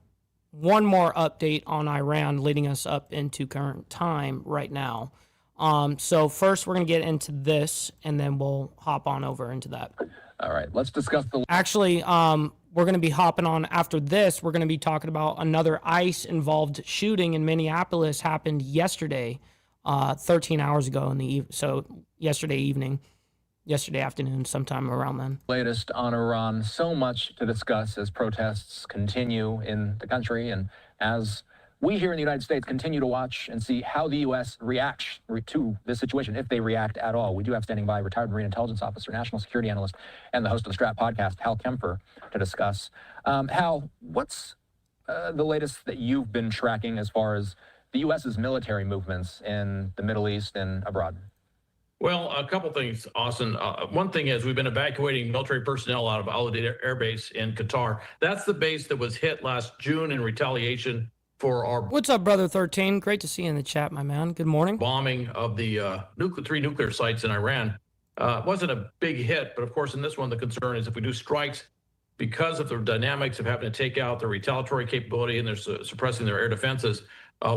one more update on Iran leading us up into current time right now. So first we're going to get into this, and then we'll hop on over into that. All right, let's discuss the... Actually, we're going to be hopping on after this. We're going to be talking about another ICE-involved shooting in Minneapolis happened yesterday, 13 hours ago yesterday afternoon, sometime around then. Latest on Iran, so much to discuss as protests continue in the country, and as we here in the United States continue to watch and see how the U.S. reacts to this situation, if they react at all. We do have standing by retired Marine Intelligence Officer, National Security Analyst, and the host of the Strat podcast, Hal Kemper, to discuss. Hal, what's the latest that you've been tracking as far as the U.S.'s military movements in the Middle East and abroad? Well, a couple things, Austin. One thing is we've been evacuating military personnel out of Al-Udeid Air Base in Qatar. That's the base that was hit last June in retaliation for our... What's up, Brother 13? Great to see you in the chat, my man. Good morning. ...bombing of the three nuclear sites in Iran. It wasn't a big hit, but of course in this one the concern is if we do strikes, because of the dynamics of having to take out their retaliatory capability and they're suppressing their air defenses,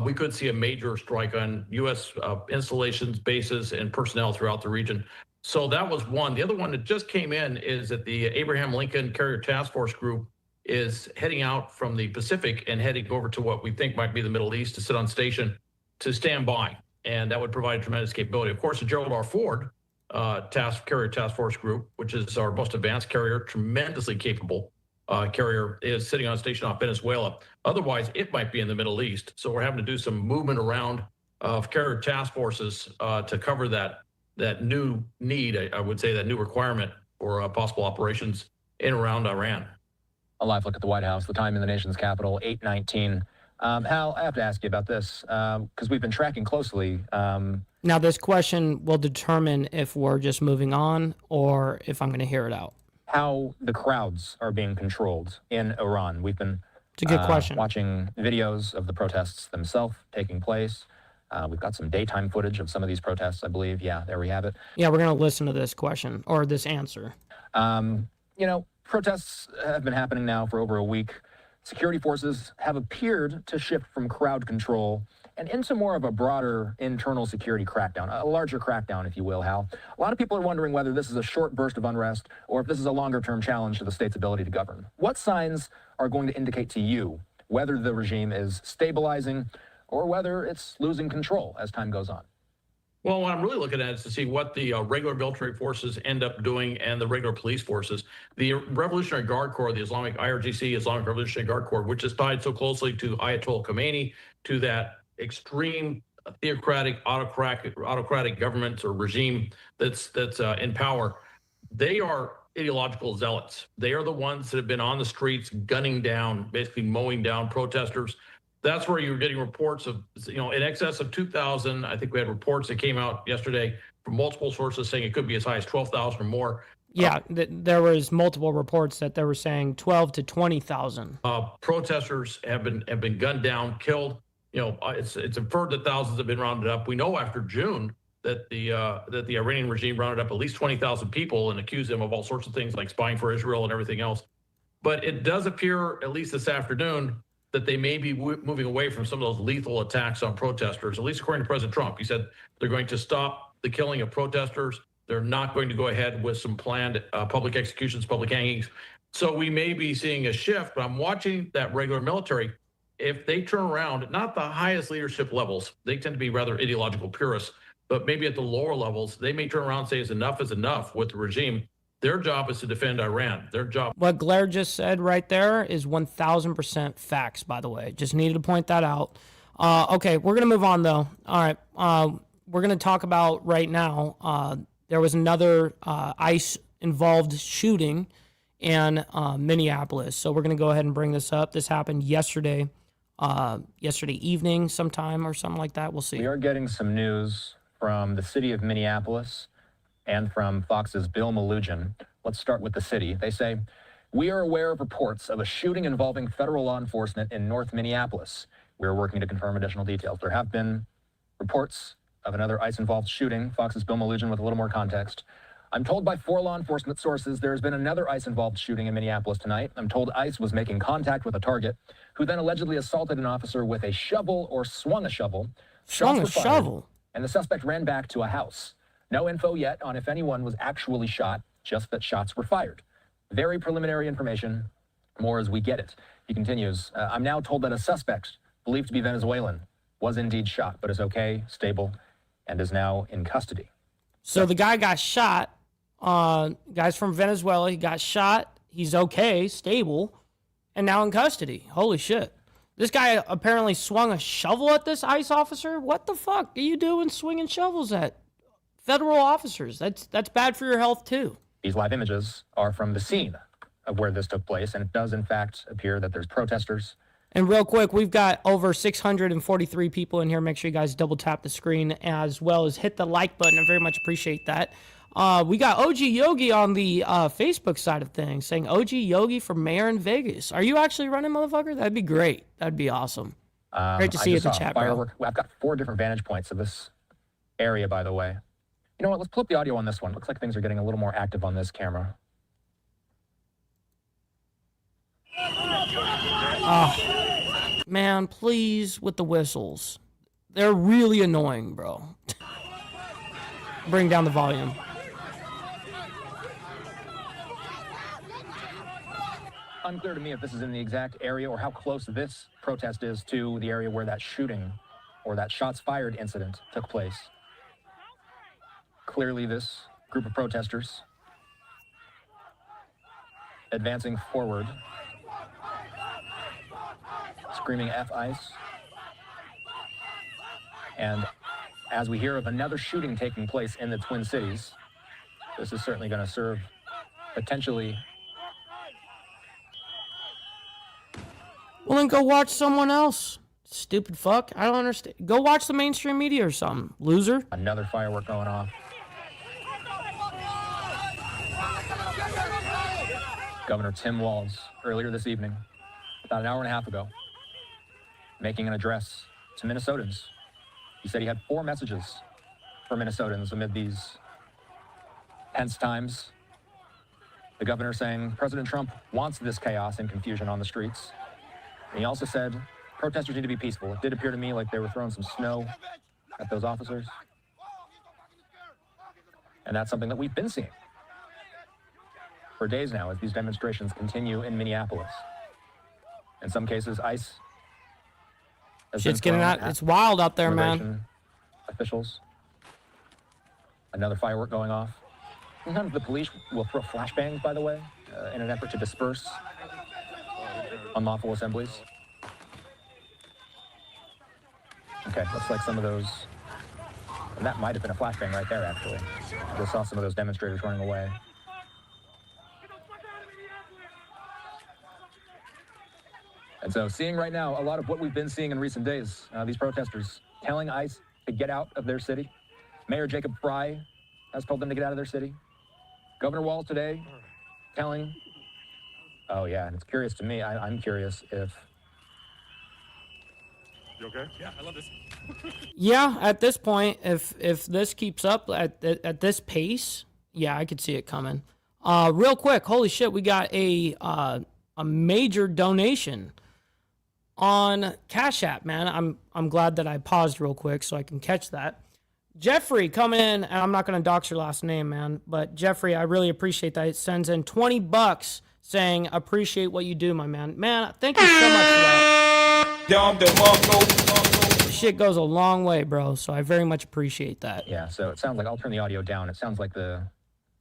we could see a major strike on U.S. Installations, bases, and personnel throughout the region. So that was one. The other one that just came in is that the Abraham Lincoln Carrier Task Force Group is heading out from the Pacific and heading over to what we think might be the Middle East to sit on station to stand by. And that would provide tremendous capability. Of course, the Gerald R. Ford Carrier Task Force Group, which is our most advanced carrier, tremendously capable carrier, is sitting on station off Venezuela. Otherwise, it might be in the Middle East. So we're having to do some movement around of carrier task forces to cover that new need, I would say, that new requirement for possible operations in and around Iran. A live look at the White House, the time in the nation's capital, 8:19. Hal, I have to ask you about this because we've been tracking closely. Now, this question will determine if we're just moving on or if I'm going to hear it out. How the crowds are being controlled in Iran. We've been it's a good question. Watching videos of the protests themselves taking place. We've got some daytime footage of some of these protests, I believe. Yeah, there we have it. Yeah, we're going to listen to this question or this answer. Protests have been happening now for over a week. Security forces have appeared to shift from crowd control and into more of a broader internal security crackdown, a larger crackdown, if you will, Hal. A lot of people are wondering whether this is a short burst of unrest or if this is a longer-term challenge to the state's ability to govern. What signs are going to indicate to you whether the regime is stabilizing or whether it's losing control as time goes on? Well, what I'm really looking at is to see what the regular military forces end up doing and the regular police forces. The Revolutionary Guard Corps, the Islamic IRGC, Islamic Revolutionary Guard Corps, which is tied so closely to Ayatollah Khomeini, to that extreme theocratic, autocratic government or regime that's in power, they are ideological zealots. They are the ones that have been on the streets gunning down, basically mowing down protesters. That's where you're getting reports of, in excess of 2,000. I think we had reports that came out yesterday from multiple sources saying it could be as high as 12,000 or more. Yeah, there was multiple reports that they were saying 12 to 20,000. Protesters have been gunned down, killed. It's inferred that thousands have been rounded up. We know after June that the Iranian regime rounded up at least 20,000 people and accused them of all sorts of things like spying for Israel and everything else. But it does appear, at least this afternoon, that they may be moving away from some of those lethal attacks on protesters, at least according to President Trump. He said they're going to stop the killing of protesters. They're not going to go ahead with some planned public executions, public hangings. So we may be seeing a shift, but I'm watching that regular military. If they turn around, not the highest leadership levels, they tend to be rather ideological purists, but maybe at the lower levels, they may turn around and say enough is enough with the regime. Their job is to defend Iran. Their job. What Blair just said right there is 1,000% facts, by the way. Just needed to point that out. Okay, we're going to move on, though. All right, we're going to talk about right now, there was another ICE-involved shooting in Minneapolis. So we're going to go ahead and bring this up. This happened yesterday evening sometime or something like that. We'll see. We are getting some news from the city of Minneapolis and from Fox's Bill Malugin. Let's start with the city. They say, we are aware of reports of a shooting involving federal law enforcement in North Minneapolis. We're working to confirm additional details. There have been reports of another ICE-involved shooting. Fox's Bill Malugin with a little more context. I'm told by 4 law enforcement sources there's been another ICE-involved shooting in Minneapolis tonight. I'm told ICE was making contact with a target who then allegedly assaulted an officer with a shovel or swung a shovel. Swung a shovel? And the suspect ran back to a house. No info yet on if anyone was actually shot, just that shots were fired. Very preliminary information. More as we get it. He continues, I'm now told that a suspect, believed to be Venezuelan, was indeed shot, but is okay, stable, and is now in custody. So the guy got shot. Guy's from Venezuela. He got shot. He's okay, stable, and now in custody. Holy shit. This guy apparently swung a shovel at this ICE officer. What the fuck are you doing swinging shovels at federal officers? That's bad for your health, too. These live images are from the scene of where this took place, and it does, in fact, appear that there's protesters. And real quick, we've got over 643 people in here. Make sure you guys double tap the screen as well as hit the like button. I very much appreciate that. We got OG Yogi on the Facebook side of things saying, OG Yogi for mayor in Vegas. Are you actually running, motherfucker? That'd be great. That'd be awesome. Great to see you in the chat, bro. I've got 4 different vantage points of this area, by the way. You know what? Let's pull up the audio on this one. Looks like things are getting a little more active on this camera. Man, please, with the whistles. They're really annoying, bro. Bring down the volume. Unclear to me if this is in the exact area or how close this protest is to the area where that shooting or that shots fired incident took place. Clearly, this group of protesters advancing forward, screaming F ICE. And as we hear of another shooting taking place in the Twin Cities, this is certainly going to serve potentially. Well, then go watch someone else. Stupid fuck. I don't understand. Go watch the mainstream media or something, loser. Another firework going off. Governor Tim Walz, earlier this evening, about an hour and a half ago, making an address to Minnesotans. He said he had 4 messages for Minnesotans amid these tense times. The governor saying President Trump wants this chaos and confusion on the streets. And he also said protesters need to be peaceful. It did appear to me like they were throwing some snow at those officers. And that's something that we've been seeing for days now as these demonstrations continue in Minneapolis. In some cases, ICE shit's getting out. It's wild out there, man. Officials. Another firework going off. Sometimes the police will throw flashbangs, by the way, in an effort to disperse unlawful assemblies. Okay, looks like some of those, and that might have been a flashbang right there, actually. I just saw some of those demonstrators running away. And so seeing right now a lot of what we've been seeing in recent days, these protesters telling ICE to get out of their city. Mayor Jacob Fry has told them to get out of their city. Governor Walz today telling, oh yeah, and it's curious to me, I'm curious if... You okay? Yeah, I love this. Yeah, at this point, if this keeps up at this pace, yeah, I could see it coming. Real quick, holy shit, we got a major donation on Cash App, man. I'm glad that I paused real quick so I can catch that. Jeffrey coming in, and I'm not going to dox your last name, man, but Jeffrey, I really appreciate that. It sends in $20 saying, appreciate what you do, my man. Man, thank you so much for that. Shit goes a long way, bro, so I very much appreciate that. Yeah, so it sounds like, I'll turn the audio down. It sounds like the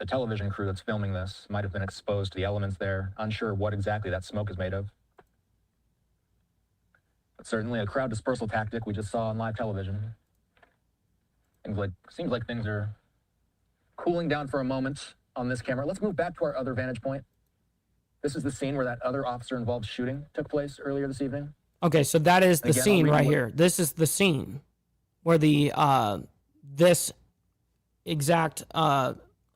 television crew that's filming this might have been exposed to the elements there. Unsure what exactly that smoke is made of. But certainly a crowd dispersal tactic we just saw on live television. Seems like things are cooling down for a moment on this camera. Let's move back to our other vantage point. This is the scene where that other officer-involved shooting took place earlier this evening. Okay, so that is the scene right here. This is the scene where the this exact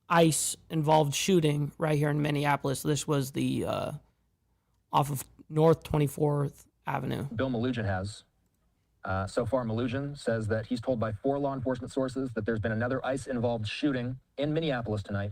ICE-involved shooting right here in Minneapolis. This was the off of North 24th Avenue. Bill Malugin has So far, Malusian says that he's told by 4 law enforcement sources that there's been another ICE-involved shooting in Minneapolis tonight.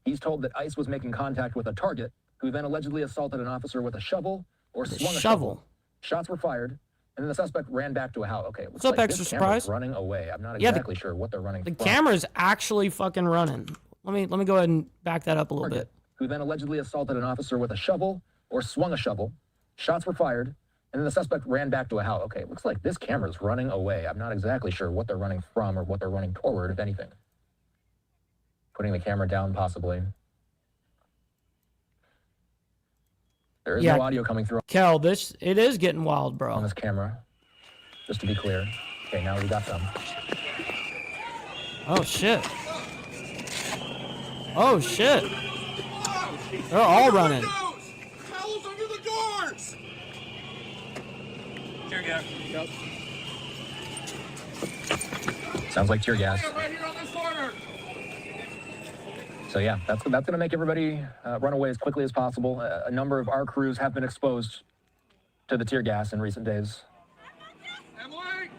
He's told that ICE was making contact with a target who then allegedly assaulted an officer with a shovel or swung a shovel. Shots were fired, and then the suspect ran back to a house. Okay, what's up, Extra Surprise? Running away. I'm not exactly sure what they're running from. The from. camera's actually fucking running. Let me go ahead and back that up a little bit. Who then allegedly assaulted an officer with a shovel or swung a shovel. Shots were fired, and then the suspect ran back to a house. Okay, it looks like this camera's running away. I'm not exactly sure what they're running from or what they're running toward, if anything. Putting the camera down, possibly. There is no audio coming through. Kel, it is getting wild, bro. On this camera, just to be clear. Okay, now we got them. Oh, shit. Oh, shit. They're all running. Towels under the doors! Tear gas. Sounds like tear gas. Right here on this corner. So yeah, that's going to make everybody run away as quickly as possible. A number of our crews have been exposed to the tear gas in recent days. Emily!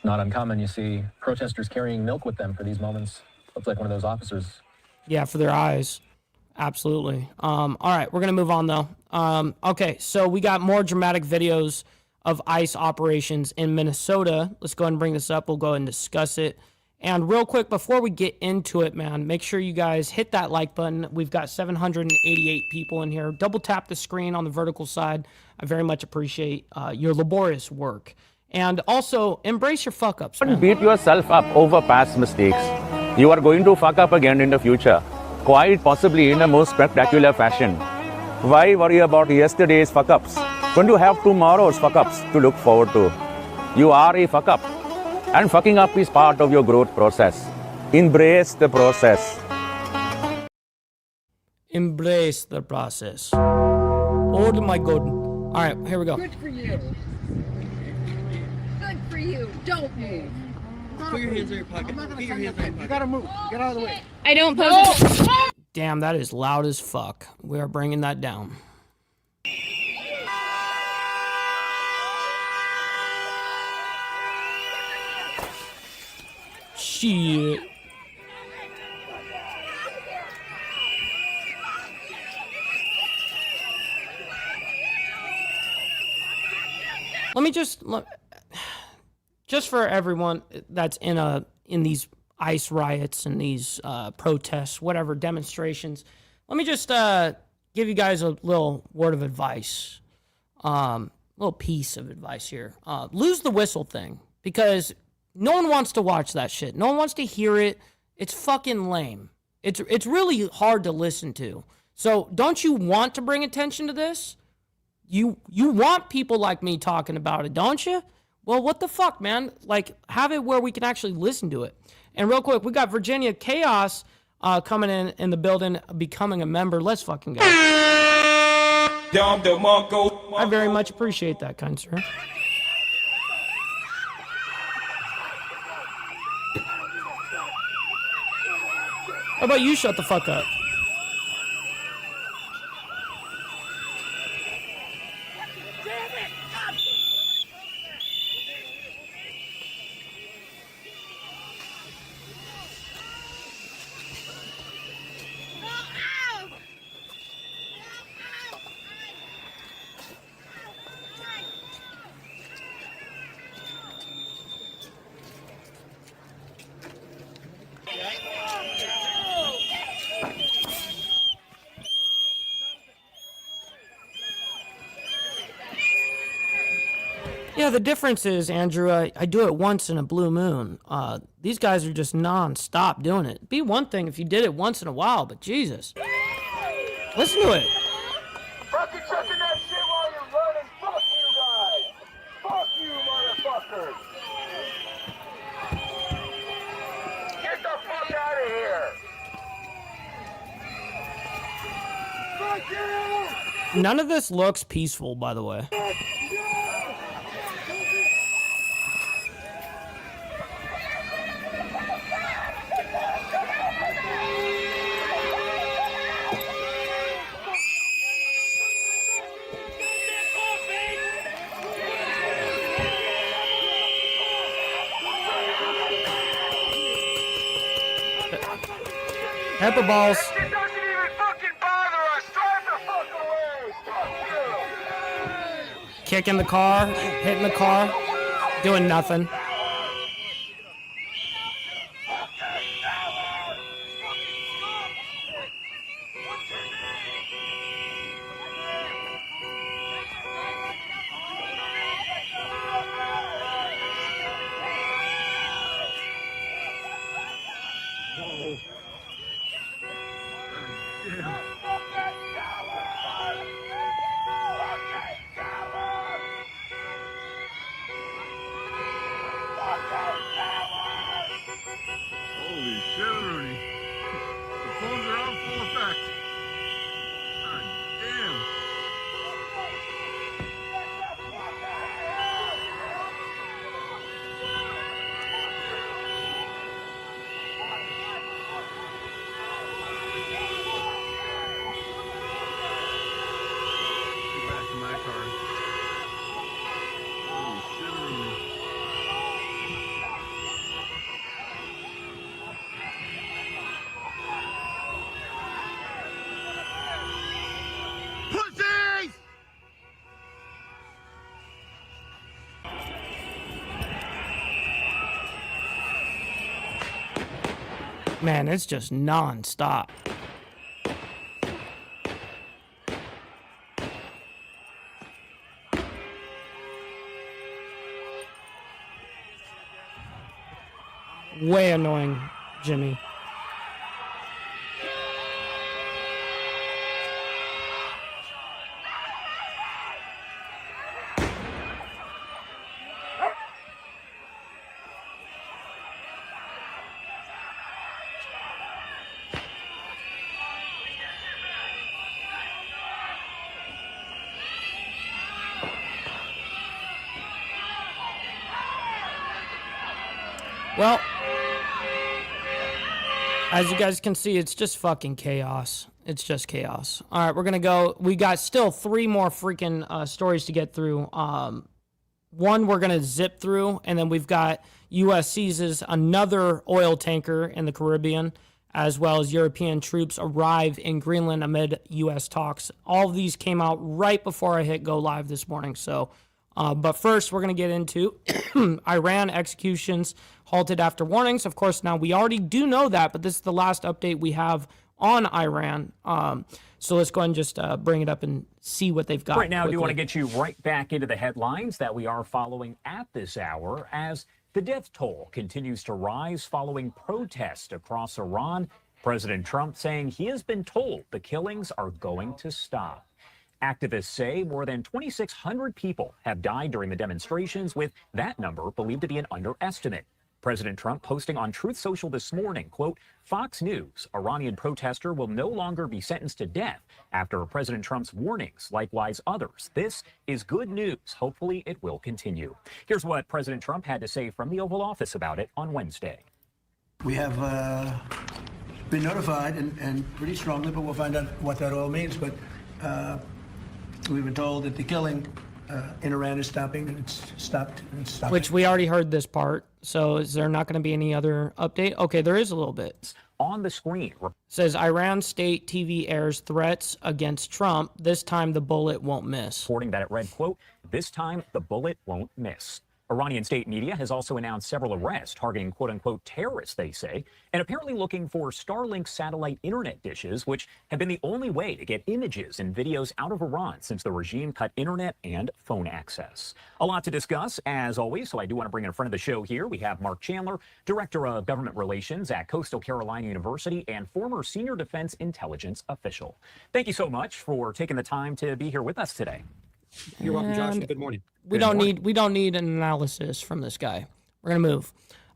Not uncommon, you see protesters carrying milk with them for these moments. Looks like one of those officers. Yeah, for their eyes. Absolutely. All right, we're going to move on, though. Okay, so we got more dramatic videos of ICE operations in Minnesota. Let's go ahead and bring this up. We'll go ahead and discuss it. And real quick, before we get into it, man, make sure you guys hit that like button. We've got 788 people in here. Double tap the screen on the vertical side. I very much appreciate your laborious work. And also, embrace your fuck-ups. Don't beat yourself up over past mistakes. You are going to fuck up again in the future, quite possibly in a most spectacular fashion. Why worry about yesterday's fuck-ups when you have tomorrow's fuck-ups to look forward to? You are a fuck-up, and fucking up is part of your growth process. Embrace the process. Embrace the process. Oh my God. All right, here we go. Good for you. Good for you. Don't move. Put your hands in your pocket. Put your hands in your pocket. You gotta move. Get out of the way. I don't pose. Damn, that is loud as fuck. We are bringing that down. Shit. Let me just for everyone that's in these ICE riots and these protests, whatever, demonstrations, let me just give you guys a little word of advice, little piece of advice here. Lose the whistle thing, because no one wants to watch that shit. No one wants to hear it. It's fucking lame. It's really hard to listen to. So don't you want to bring attention to this? You want people like me talking about it, don't you? Well, what the fuck, man? Like, have it where we can actually listen to it. And real quick, we got Virginia Chaos coming in the building, becoming a member. Let's fucking go. I very much appreciate that, kind sir. How about you shut the fuck up? Yeah, the difference is, Andrew, I do it once in a blue moon. These guys are just non-stop doing it. It'd be one thing if you did it once in a while, but Jesus. Listen to it. Fucking checking that shit while you're running. Fuck you guys. Fuck you, motherfuckers. Get the fuck out of here. Fuck you. None of this looks peaceful, by the way. Pepper balls. It doesn't even fucking bother us. Drive the fuck away. Fuck you. Kicking the car, hitting the car, doing nothing. Holy shit, Rooney. The phones are on full effect. God damn. Get back to my car. Holy shit, Rooney. Pussies! Man, it's just non-stop. Way annoying, Jimmy. Well, as you guys can see, it's just fucking chaos. It's just chaos. All right, we're going to go. We got still 3 more freaking stories to get through. One we're going to zip through, and then we've got U.S. seizes another oil tanker in the Caribbean, as well as European troops arrive in Greenland amid U.S. talks. All of these came out right before I hit go live this morning. So, but first, we're going to get into Iran executions halted after warnings. Of course, now we already do know that, but this is the last update we have on Iran. So let's go ahead and just bring it up and see what they've got. Right now, I quickly. do want to get you right back into the headlines that we are following at this hour as the death toll continues to rise following protests across Iran. President Trump saying he has been told the killings are going to stop. Activists say more than 2,600 people have died during the demonstrations, with that number believed to be an underestimate. President Trump posting on Truth Social this morning, quote, Fox News, Iranian protester will no longer be sentenced to death after President Trump's warnings, likewise others. This is good news. Hopefully it will continue. Here's what President Trump had to say from the Oval Office about it on Wednesday. We have been notified and pretty strongly, but we'll find out what that all means. But we've been told that the killing in Iran is stopping, and it's stopped. And it's stopping. Which we already heard this part. So is there not going to be any other update? Okay, there is a little bit. On the screen. Says Iran state TV airs threats against Trump. This time the bullet won't miss. Reporting that it read, quote, this time the bullet won't miss. Iranian state media has also announced several arrests targeting quote-unquote terrorists, they say, and apparently looking for Starlink satellite internet dishes, which have been the only way to get images and videos out of Iran since the regime cut internet and phone access. A lot to discuss, as always, so I do want to bring in front of the show here. We have Mark Chandler, Director of Government Relations at Coastal Carolina University and former Senior Defense Intelligence official. Thank you so much for taking the time to be here with us today. You're welcome, Josh, and good morning. We don't need an analysis from this guy. We're gonna move.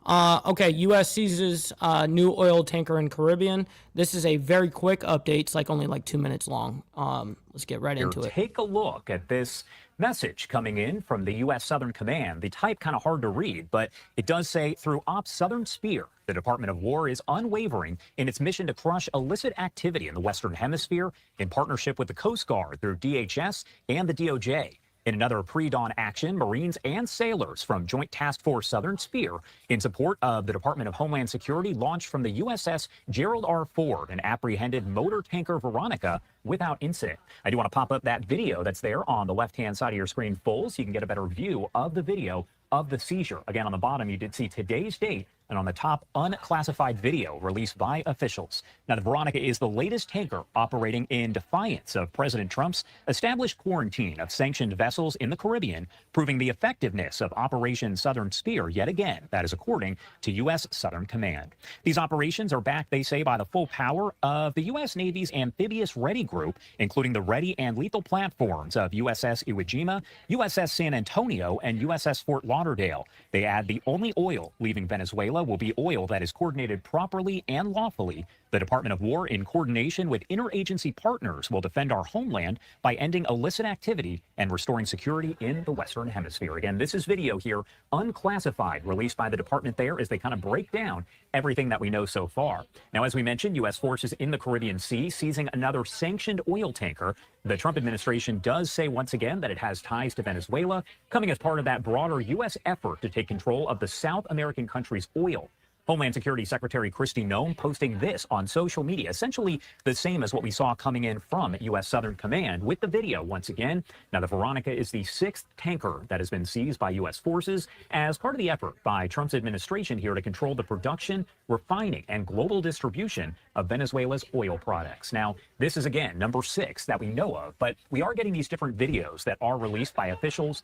Okay, U.S. seizes new oil tanker in Caribbean. This is a very quick update. It's only 2 minutes long. Let's get right into it. Take a look at this message coming in from the U.S. Southern Command. The type kind of hard to read, but it does say, through Op Southern Spear, the Department of War is unwavering in its mission to crush illicit activity in the Western Hemisphere in partnership with the Coast Guard through DHS and the DOJ. In another pre-dawn action, Marines and sailors from Joint Task Force Southern Spear, in support of the Department of Homeland Security, launched from the USS Gerald R. Ford and apprehended motor tanker Veronica without incident. I do want to pop up that video that's there on the left-hand side of your screen full so you can get a better view of the video of the seizure. Again, on the bottom, you did see today's date, and on the top, unclassified video released by officials. Now, the Veronica is the latest tanker operating in defiance of President Trump's established quarantine of sanctioned vessels in the Caribbean, proving the effectiveness of Operation Southern Spear yet again. That is according to U.S. Southern Command. These operations are backed, they say, by the full power of the U.S. Navy's Amphibious Ready Group, including the ready and lethal platforms of USS Iwo Jima, USS San Antonio, and USS Fort Lauderdale. They add the only oil leaving Venezuela will be oil that is coordinated properly and lawfully. The Department of War, in coordination with interagency partners, will defend our homeland by ending illicit activity and restoring security in the Western Hemisphere. Again, this is video here, unclassified, released by the department there as they kind of break down everything that we know so far. Now, as we mentioned, U.S. forces in the Caribbean Sea seizing another sanctioned oil tanker. The Trump administration does say once again that it has ties to Venezuela, coming as part of that broader U.S. effort to take control of the South American country's oil. Homeland Security Secretary Kristi Noem posting this on social media, essentially the same as what we saw coming in from U.S. Southern Command with the video once again. Now, the Veronica is the 6th tanker that has been seized by U.S. forces as part of the effort by Trump's administration here to control the production, refining, and global distribution of Venezuela's oil products. Now, this is, again, number 6 that we know of, but we are getting these different videos that are released by officials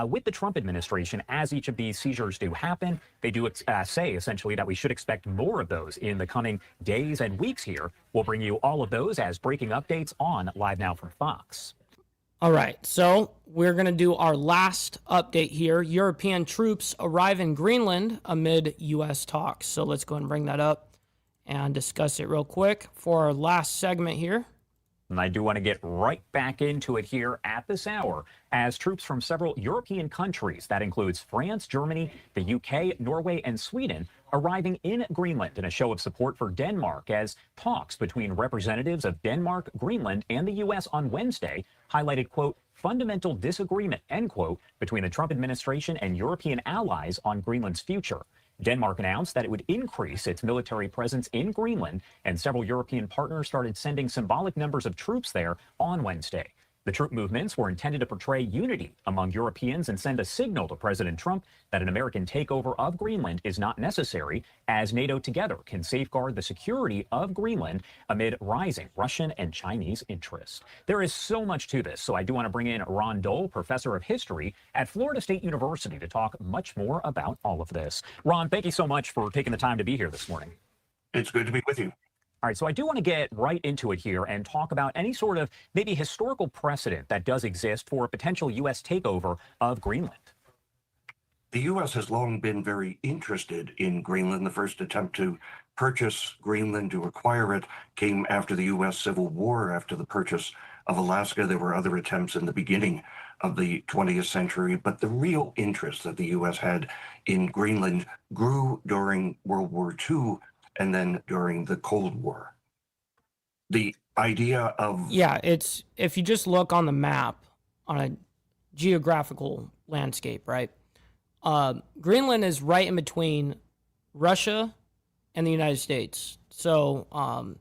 with the Trump administration as each of these seizures do happen. They do say, essentially, that we should expect more of those in the coming days and weeks here. We'll bring you all of those as breaking updates on Live Now from Fox. All right, so we're going to do our last update here. European troops arrive in Greenland amid U.S. talks. So let's go ahead and bring that up and discuss it real quick for our last segment here. And I do want to get right back into it here at this hour as troops from several European countries, that includes France, Germany, the UK, Norway, and Sweden, arriving in Greenland in a show of support for Denmark as talks between representatives of Denmark, Greenland, and the U.S. on Wednesday highlighted, quote, fundamental disagreement, end quote, between the Trump administration and European allies on Greenland's future. Denmark announced that it would increase its military presence in Greenland, and several European partners started sending symbolic numbers of troops there on Wednesday. The troop movements were intended to portray unity among Europeans and send a signal to President Trump that an American takeover of Greenland is not necessary, as NATO together can safeguard the security of Greenland amid rising Russian and Chinese interests. There is so much to this, so I do want to bring in Ron Dole, professor of history at Florida State University, to talk much more about all of this. Ron, thank you so much for taking the time to be here this morning. It's good to be with you. All right, so I do want to get right into it here and talk about any sort of maybe historical precedent that does exist for a potential U.S. takeover of Greenland. The U.S. has long been very interested in Greenland. The first attempt to purchase Greenland, to acquire it, came after the U.S. Civil War, after the purchase of Alaska. There were other attempts in the beginning of the 20th century, but the real interest that the U.S. had in Greenland grew during World War II and then during the Cold War. The idea of... Yeah, it's, if you just look on the map, on a geographical landscape, right? Greenland is right in between Russia and the United States. So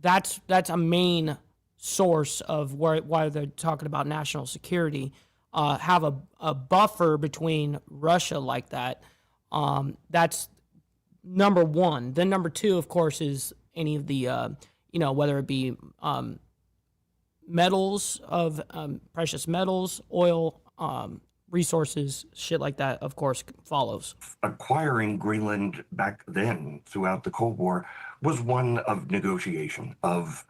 that's a main source of why they're talking about national security. Have a buffer between Russia like that. That's number one. Then number two, of course, is any of the, whether it be metals of precious metals, oil, resources, shit like that, of course, follows. Acquiring Greenland back then, throughout the Cold War, was one of negotiation, of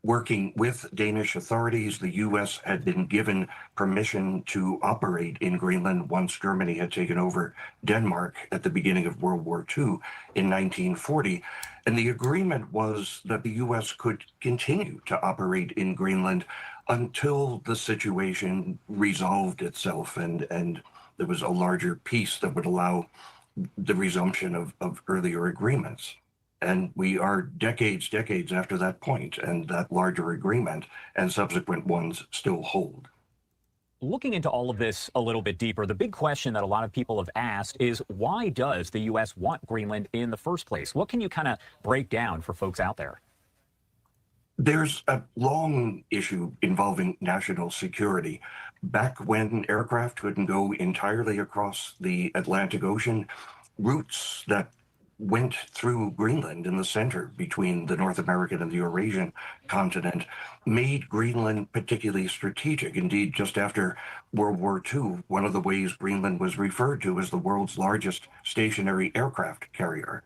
working with Danish authorities. The U.S. had been given permission to operate in Greenland once Germany had taken over Denmark at the beginning of World War II in 1940. And the agreement was that the U.S. could continue to operate in Greenland until the situation resolved itself and there was a larger peace that would allow the resumption of earlier agreements. And we are decades after that point, and that larger agreement and subsequent ones still hold. Looking into all of this a little bit deeper, the big question that a lot of people have asked is, why does the U.S. want Greenland in the first place? What can you kind of break down for folks out there? There's a long issue involving national security. Back when aircraft couldn't go entirely across the Atlantic Ocean, routes that went through Greenland in the center between the North American and the Eurasian continent made Greenland particularly strategic. Indeed, just after World War II, one of the ways Greenland was referred to as the world's largest stationary aircraft carrier.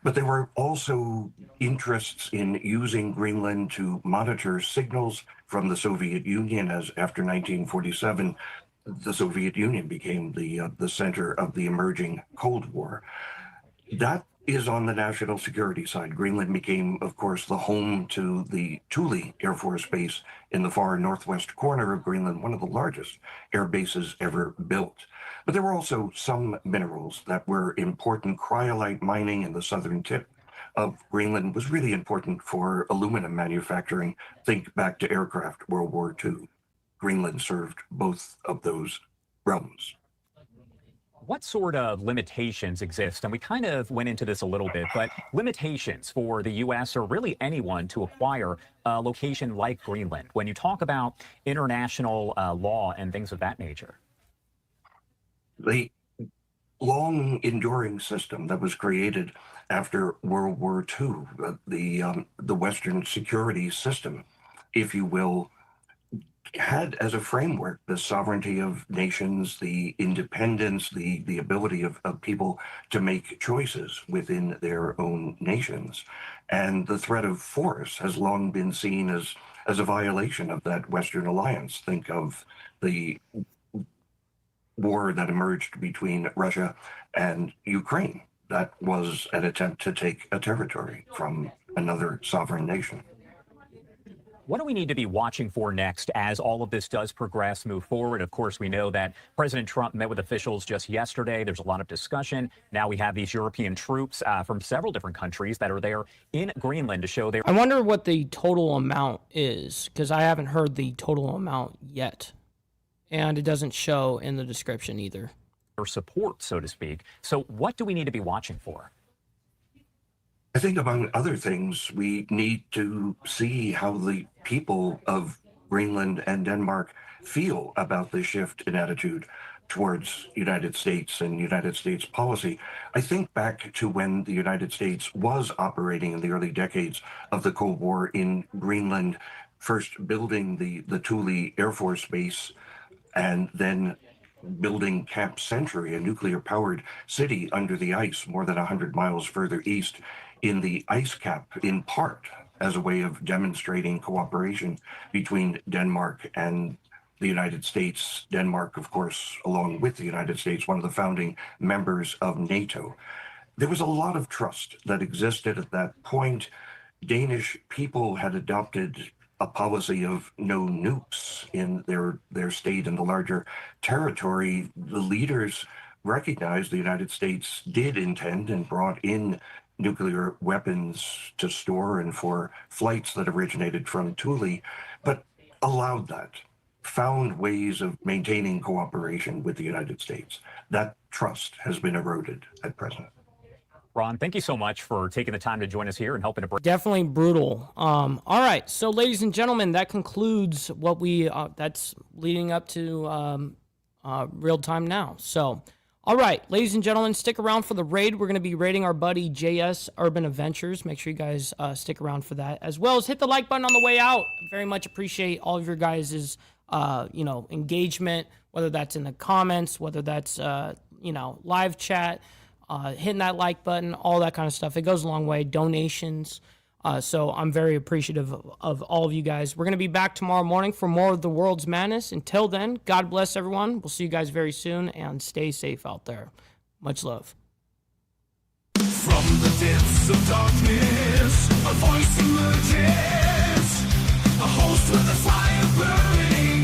But there were also interests in using Greenland to monitor signals from the Soviet Union, as after 1947, the Soviet Union became the center of the emerging Cold War. That is on the national security side. Greenland became, of course, the home to the Thule Air Force Base in the far northwest corner of Greenland, one of the largest air bases ever built. But there were also some minerals that were important. Cryolite mining in the southern tip of Greenland was really important for aluminum manufacturing. Think back to aircraft, World War II. Greenland served both of those realms. What sort of limitations exist? And we kind of went into this a little bit, but limitations for the U.S. or really anyone to acquire a location like Greenland when you talk about international law and things of that nature? The long enduring system that was created after World War II, the Western security system, if you will, had as a framework the sovereignty of nations, the independence, the ability of people to make choices within their own nations. And the threat of force has long been seen as a violation of that Western alliance. Think of the war that emerged between Russia and Ukraine. That was an attempt to take a territory from another sovereign nation. What do we need to be watching for next as all of this does progress, move forward? Of course, we know that President Trump met with officials just yesterday. There's a lot of discussion. Now we have these European troops from several different countries that are there in Greenland to show their... I wonder what the total amount is, because I haven't heard the total amount yet. And it doesn't show in the description either. Their support, so to speak. So what do we need to be watching for? I think, among other things, we need to see how the people of Greenland and Denmark feel about the shift in attitude towards United States and United States policy. I think back to when the United States was operating in the early decades of the Cold War in Greenland, first building the Thule Air Force Base and then building Camp Century, a nuclear-powered city under the ice more than 100 miles further east in the ice cap, in part as a way of demonstrating cooperation between Denmark and the United States. Denmark, of course, along with the United States, one of the founding members of NATO. There was a lot of trust that existed at that point. Danish people had adopted a policy of no nukes in their state and the larger territory. The leaders recognized the United States did intend and brought in nuclear weapons to store and for flights that originated from Thule, but allowed that, found ways of maintaining cooperation with the United States. That trust has been eroded at present. Ron, thank you so much for taking the time to join us here and helping to break. Definitely brutal. All right, so ladies and gentlemen, that concludes what we that's leading up to real time now. So, all right, ladies and gentlemen, stick around for the raid. We're going to be raiding our buddy JS Urban Adventures. Make sure you guys stick around for that, as well as hit the like button on the way out. Very much appreciate all of your guys' engagement, whether that's in the comments, whether that's live chat. Hitting that like button, all that kind of stuff. It goes a long way. Donations. So I'm very appreciative of all of you guys. We're going to be back tomorrow morning for more of the world's madness. Until then, God bless everyone. We'll see you guys very soon, and stay safe out there. Much love. From the depths of darkness, a voice emerges, a host with a fire burning.